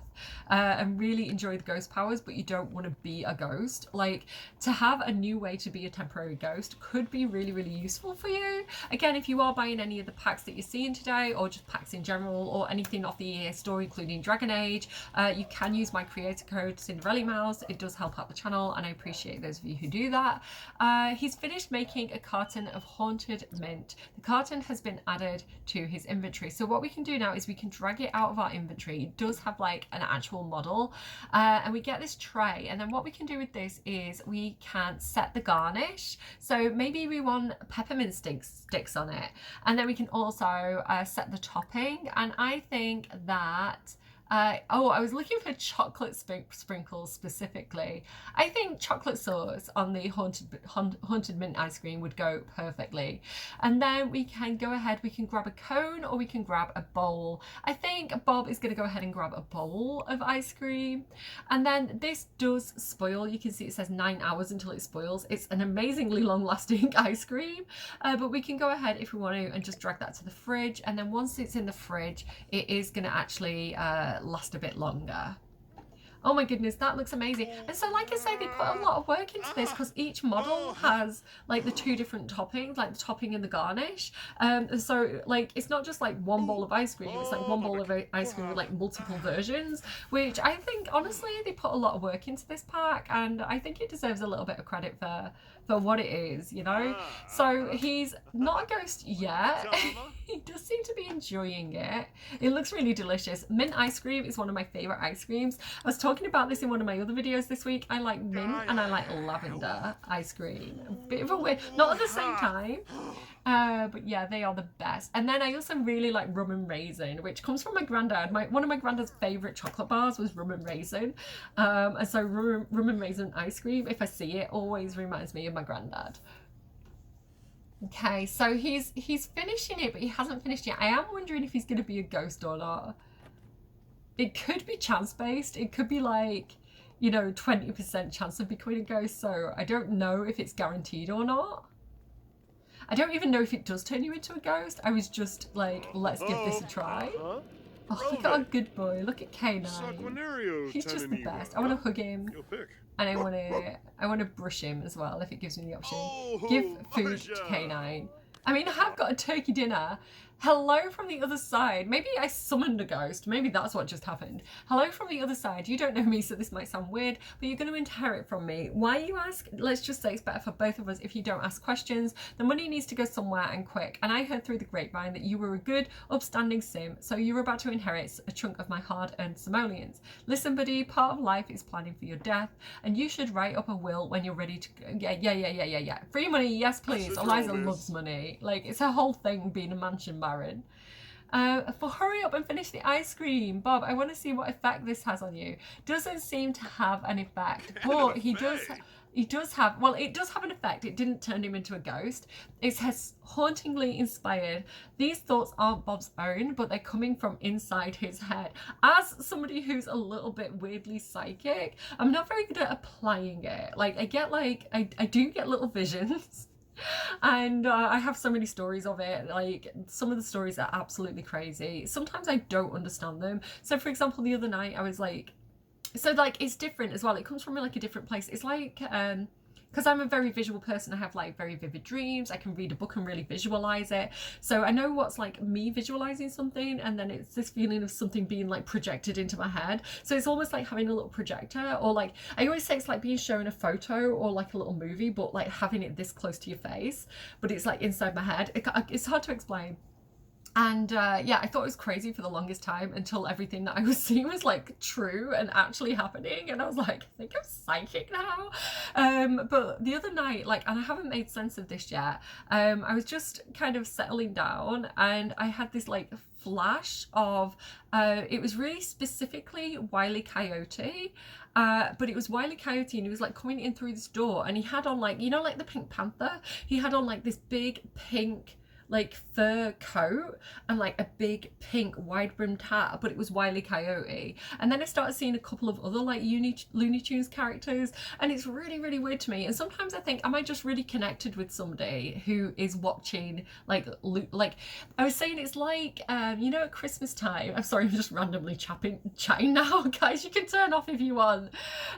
and really enjoy the ghost powers, but you don't want to be a ghost. Like, to have a new way to be a temporary ghost could be really, really useful for you. Again, if you are buying any of the packs that you're seeing today, or just packs in general, or anything off the EA store, including Dragon Age, you can use my creator code Cinderellimouse. It does help out the channel, and I appreciate those of you who do that. He's finished making a carton of Haunted Mint. The carton has been added to his inventory. So what we can do now is we can drag it out of our inventory. It does have like an actual model, and we get this tray, and then what we can do with this is we can set the garnish. So maybe we want peppermint sticks on it, and then we can also set the topping. And I think that oh, I was looking for chocolate sprinkles specifically. I think chocolate sauce on the haunted mint ice cream would go perfectly. And then we can go ahead, we can grab a cone, or we can grab a bowl. I think Bob is going to go ahead and grab a bowl of ice cream. And then this does spoil. You can see it says 9 hours until it spoils. It's an amazingly long lasting ice cream, but we can go ahead if we want to and just drag that to the fridge. And then once it's in the fridge, it is going to actually last a bit longer. Oh my goodness, that looks amazing. And so, like I say, they put a lot of work into this because each model has like the 2 different toppings, like the topping and the garnish. So like it's not just like one bowl of ice cream, it's like one bowl of ice cream with like multiple versions, which I think honestly they put a lot of work into this pack, and I think it deserves a little bit of credit for what it is, you know. So he's not a ghost yet. He does seem to be enjoying it. It looks really delicious. Mint ice cream is one of my favorite ice creams. I was talking about this in one of my other videos this week. I like mint and I like lavender ice cream. A bit of a weird, not at the same time, but yeah, they are the best. And then I also really like rum and raisin, which comes from my granddad. One of my granddad's favorite chocolate bars was rum and raisin, and so rum and raisin ice cream, if I see it, always reminds me of my granddad. Okay, so he's finishing it, but he hasn't finished yet. I am wondering if he's going to be a ghost or not. It could be chance-based. It could be like, you know, 20% chance of becoming a ghost. So I don't know if it's guaranteed or not. I don't even know if it does turn you into a ghost. I was just like, let's give this a try. Oh, look at our good boy. Look at K9. He's just the best. I want to hug him. And I want to brush him as well if it gives me the option. Give food to K9. I mean, I have got a turkey dinner. Hello from the other side. Maybe I summoned a ghost. Maybe that's what just happened. Hello from the other side. You don't know me, so this might sound weird, but you're going to inherit from me. Why, you ask? Let's just say it's better for both of us if you don't ask questions. The money needs to go somewhere and quick. And I heard through the grapevine that you were a good, upstanding sim, so you're about to inherit a chunk of my hard-earned simoleons. Listen, buddy, part of life is planning for your death, and you should write up a will when you're ready to go. Yeah. Free money, yes, please. Eliza loves money. Like, it's her whole thing being a mansion baron. Hurry up and finish the ice cream. Bob, I want to see what effect this has on you. Doesn't seem to have an effect, but he does have, well, it does have an effect. It didn't turn him into a ghost. It says hauntingly inspired. These thoughts aren't Bob's own, but they're coming from inside his head. As somebody who's a little bit weirdly psychic, I'm not very good at applying it. Like, I do get little visions. And I have so many stories of it. Like, some of the stories are absolutely crazy. Sometimes I don't understand them. So for example, the other night I was like, so like it's different as well. It comes from like a different place. It's like because I'm a very visual person, I have like very vivid dreams. I can read a book and really visualize it. So I know what's like me visualizing something, and then it's this feeling of something being like projected into my head. So it's almost like having a little projector, or like I always say it's like being shown a photo or like a little movie, but like having it this close to your face, but it's like inside my head. It's hard to explain. And yeah, I thought it was crazy for the longest time until everything that I was seeing was like true and actually happening. And I was like, I think I'm psychic now. But the other night, like, and I haven't made sense of this yet, I was just kind of settling down and I had this like flash of, it was really specifically Wile E. Coyote. But it was Wile E. Coyote, and he was like coming in through this door, and he had on like, you know, like the Pink Panther, he had on like this big pink like fur coat and like a big pink wide brimmed hat, but it was Wile E. Coyote. And then I started seeing a couple of other like Looney Tunes characters, and it's really, really weird to me. And sometimes I think, am I just really connected with somebody who is watching like I was saying, it's like you know, at Christmas time. I'm sorry, I'm just randomly chatting now, guys. You can turn off if you want.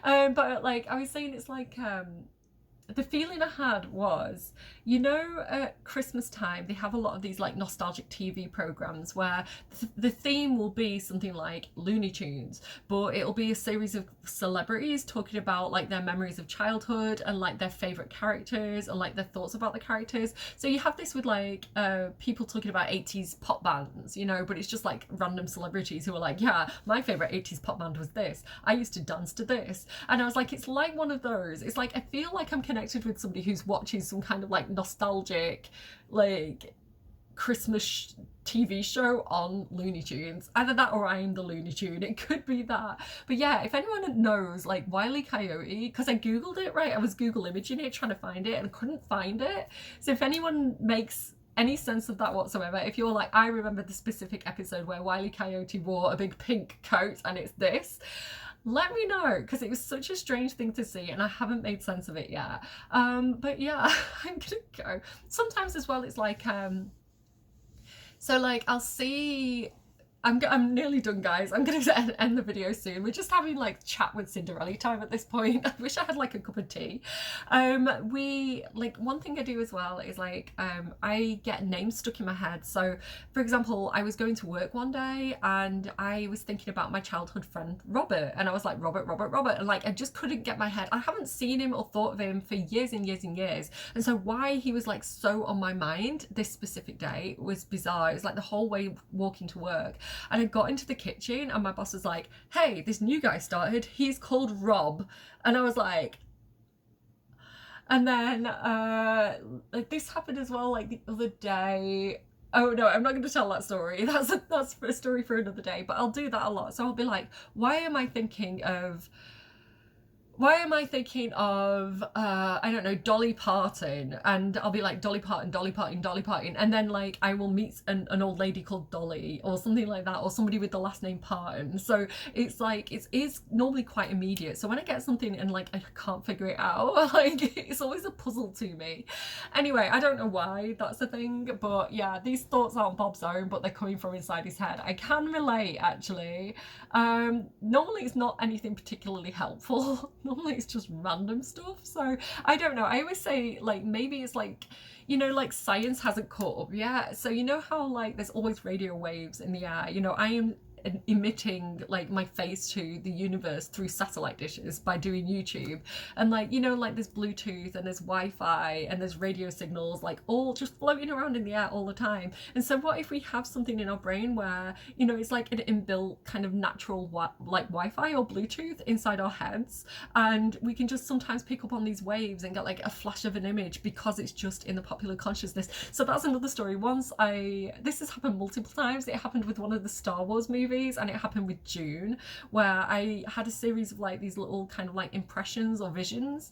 But like I was saying, it's like the feeling I had was, you know, at Christmas time, they have a lot of these like nostalgic TV programs where the theme will be something like Looney Tunes, but it'll be a series of celebrities talking about like their memories of childhood and like their favorite characters and like their thoughts about the characters. So you have this with like people talking about 80s pop bands, you know, but it's just like random celebrities who are like, yeah, my favorite 80s pop band was this. I used to dance to this. And I was like, it's like one of those. It's like, I feel like I'm connected with somebody who's watching some kind of like nostalgic like Christmas TV show on Looney Tunes. Either that or I am the Looney Tune. It could be that. But yeah, if anyone knows like Wile E. Coyote, because I googled it, right? I was Google imaging it trying to find it and couldn't find it. So if anyone makes any sense of that whatsoever, if you're like, I remember the specific episode where Wile E. Coyote wore a big pink coat and it's this, let me know, because it was such a strange thing to see and I haven't made sense of it yet. But yeah, I'm gonna go. Sometimes as well, it's like so like I'll see, I'm nearly done, guys. I'm going to end the video soon. We're just having like chat with Cinderella time at this point. I wish I had like a cup of tea. We like, one thing I do as well is like I get names stuck in my head. So for example, I was going to work one day and I was thinking about my childhood friend Robert, and I was like, Robert, and like I just couldn't get my head. I haven't seen him or thought of him for years and years and years, and so why he was like so on my mind this specific day was bizarre. It was like the whole way walking to work. And I got into the kitchen and my boss was like, hey, this new guy started, he's called Rob. And I was like, and then like this happened as well like the other day. Oh no, I'm not going to tell that story. That's a story for another day, but I'll do that a lot. So I'll be like, why am I thinking of I don't know, Dolly Parton, and I'll be like Dolly Parton, and then like I will meet an old lady called Dolly or something like that, or somebody with the last name Parton. So it's like it is normally quite immediate. So when I get something and like I can't figure it out, like it's always a puzzle to me. Anyway, I don't know why that's a thing, but yeah, these thoughts aren't Bob's own, but they're coming from inside his head. I can relate actually. Normally it's not anything particularly helpful. Normally it's just random stuff. So I don't know. I always say like maybe it's like, you know, like science hasn't caught up yet. So you know how like there's always radio waves in the air. You know, I am emitting like my face to the universe through satellite dishes by doing YouTube, and like, you know, like there's Bluetooth and there's Wi-Fi and there's radio signals like all just floating around in the air all the time. And so what if we have something in our brain where, you know, it's like an inbuilt kind of natural like Wi-Fi or Bluetooth inside our heads, and we can just sometimes pick up on these waves and get like a flash of an image because it's just in the popular consciousness. So that's another story. This has happened multiple times. It happened with one of the Star Wars movies, and it happened with June, where I had a series of like these little kind of like impressions or visions,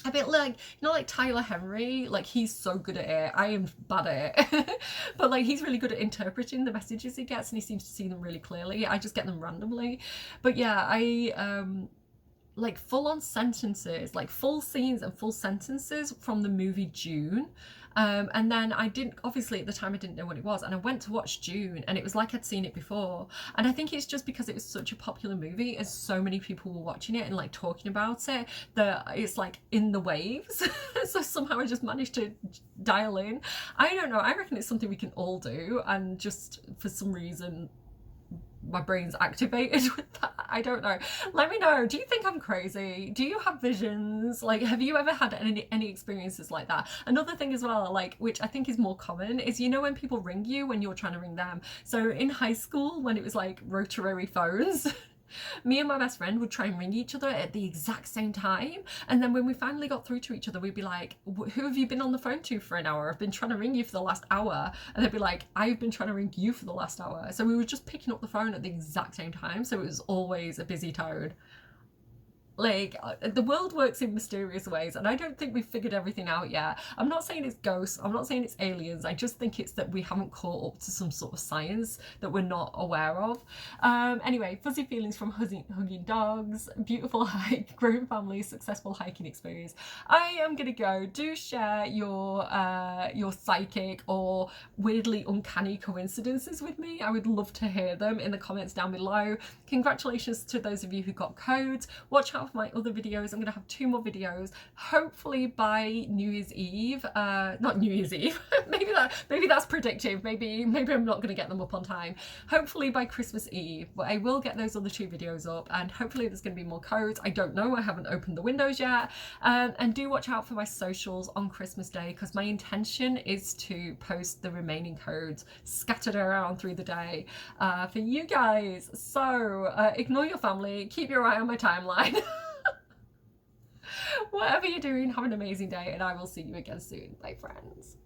a bit like, you know, like Tyler Henry, like he's so good at it. I am bad at it. But like he's really good at interpreting the messages he gets, and he seems to see them really clearly. I just get them randomly. But yeah, I like full on sentences, like full scenes and full sentences from the movie June. And then obviously at the time I didn't know what it was, and I went to watch June and it was like I'd seen it before. And I think it's just because it was such a popular movie and so many people were watching it and like talking about it, that it's like in the waves. So somehow I just managed to dial in. I don't know, I reckon it's something we can all do, and just for some reason my brain's activated with that. I don't know. Let me know. Do you think I'm crazy? Do you have visions? Like, have you ever had any experiences like that? Another thing as well, like, which I think is more common, is, you know, when people ring you when you're trying to ring them. So in high school, when it was like rotary phones, me and my best friend would try and ring each other at the exact same time, and then when we finally got through to each other, we'd be like, who have you been on the phone to for an hour? I've been trying to ring you for the last hour. And they'd be like, I've been trying to ring you for the last hour. So we were just picking up the phone at the exact same time, so it was always a busy tone. Like, the world works in mysterious ways, and I don't think we've figured everything out yet. I'm not saying it's ghosts, I'm not saying it's aliens, I just think it's that we haven't caught up to some sort of science that we're not aware of. Anyway, fuzzy feelings from hugging dogs, beautiful hike, growing family, successful hiking experience. I am gonna go. Do share your psychic or weirdly uncanny coincidences with me. I would love to hear them in the comments down below. Congratulations to those of you who got codes. Watch out for my other videos. I'm gonna have 2 more videos, hopefully by New Year's Eve. Not New Year's Eve. maybe that's predictive. Maybe I'm not gonna get them up on time. Hopefully by Christmas Eve, but I will get those other 2 videos up, and hopefully there's gonna be more codes. I don't know. I haven't opened the windows yet. And do watch out for my socials on Christmas Day, because my intention is to post the remaining codes scattered around through the day for you guys. So ignore your family, keep your eye on my timeline. Whatever you're doing, have an amazing day, and I will see you again soon. Bye, friends.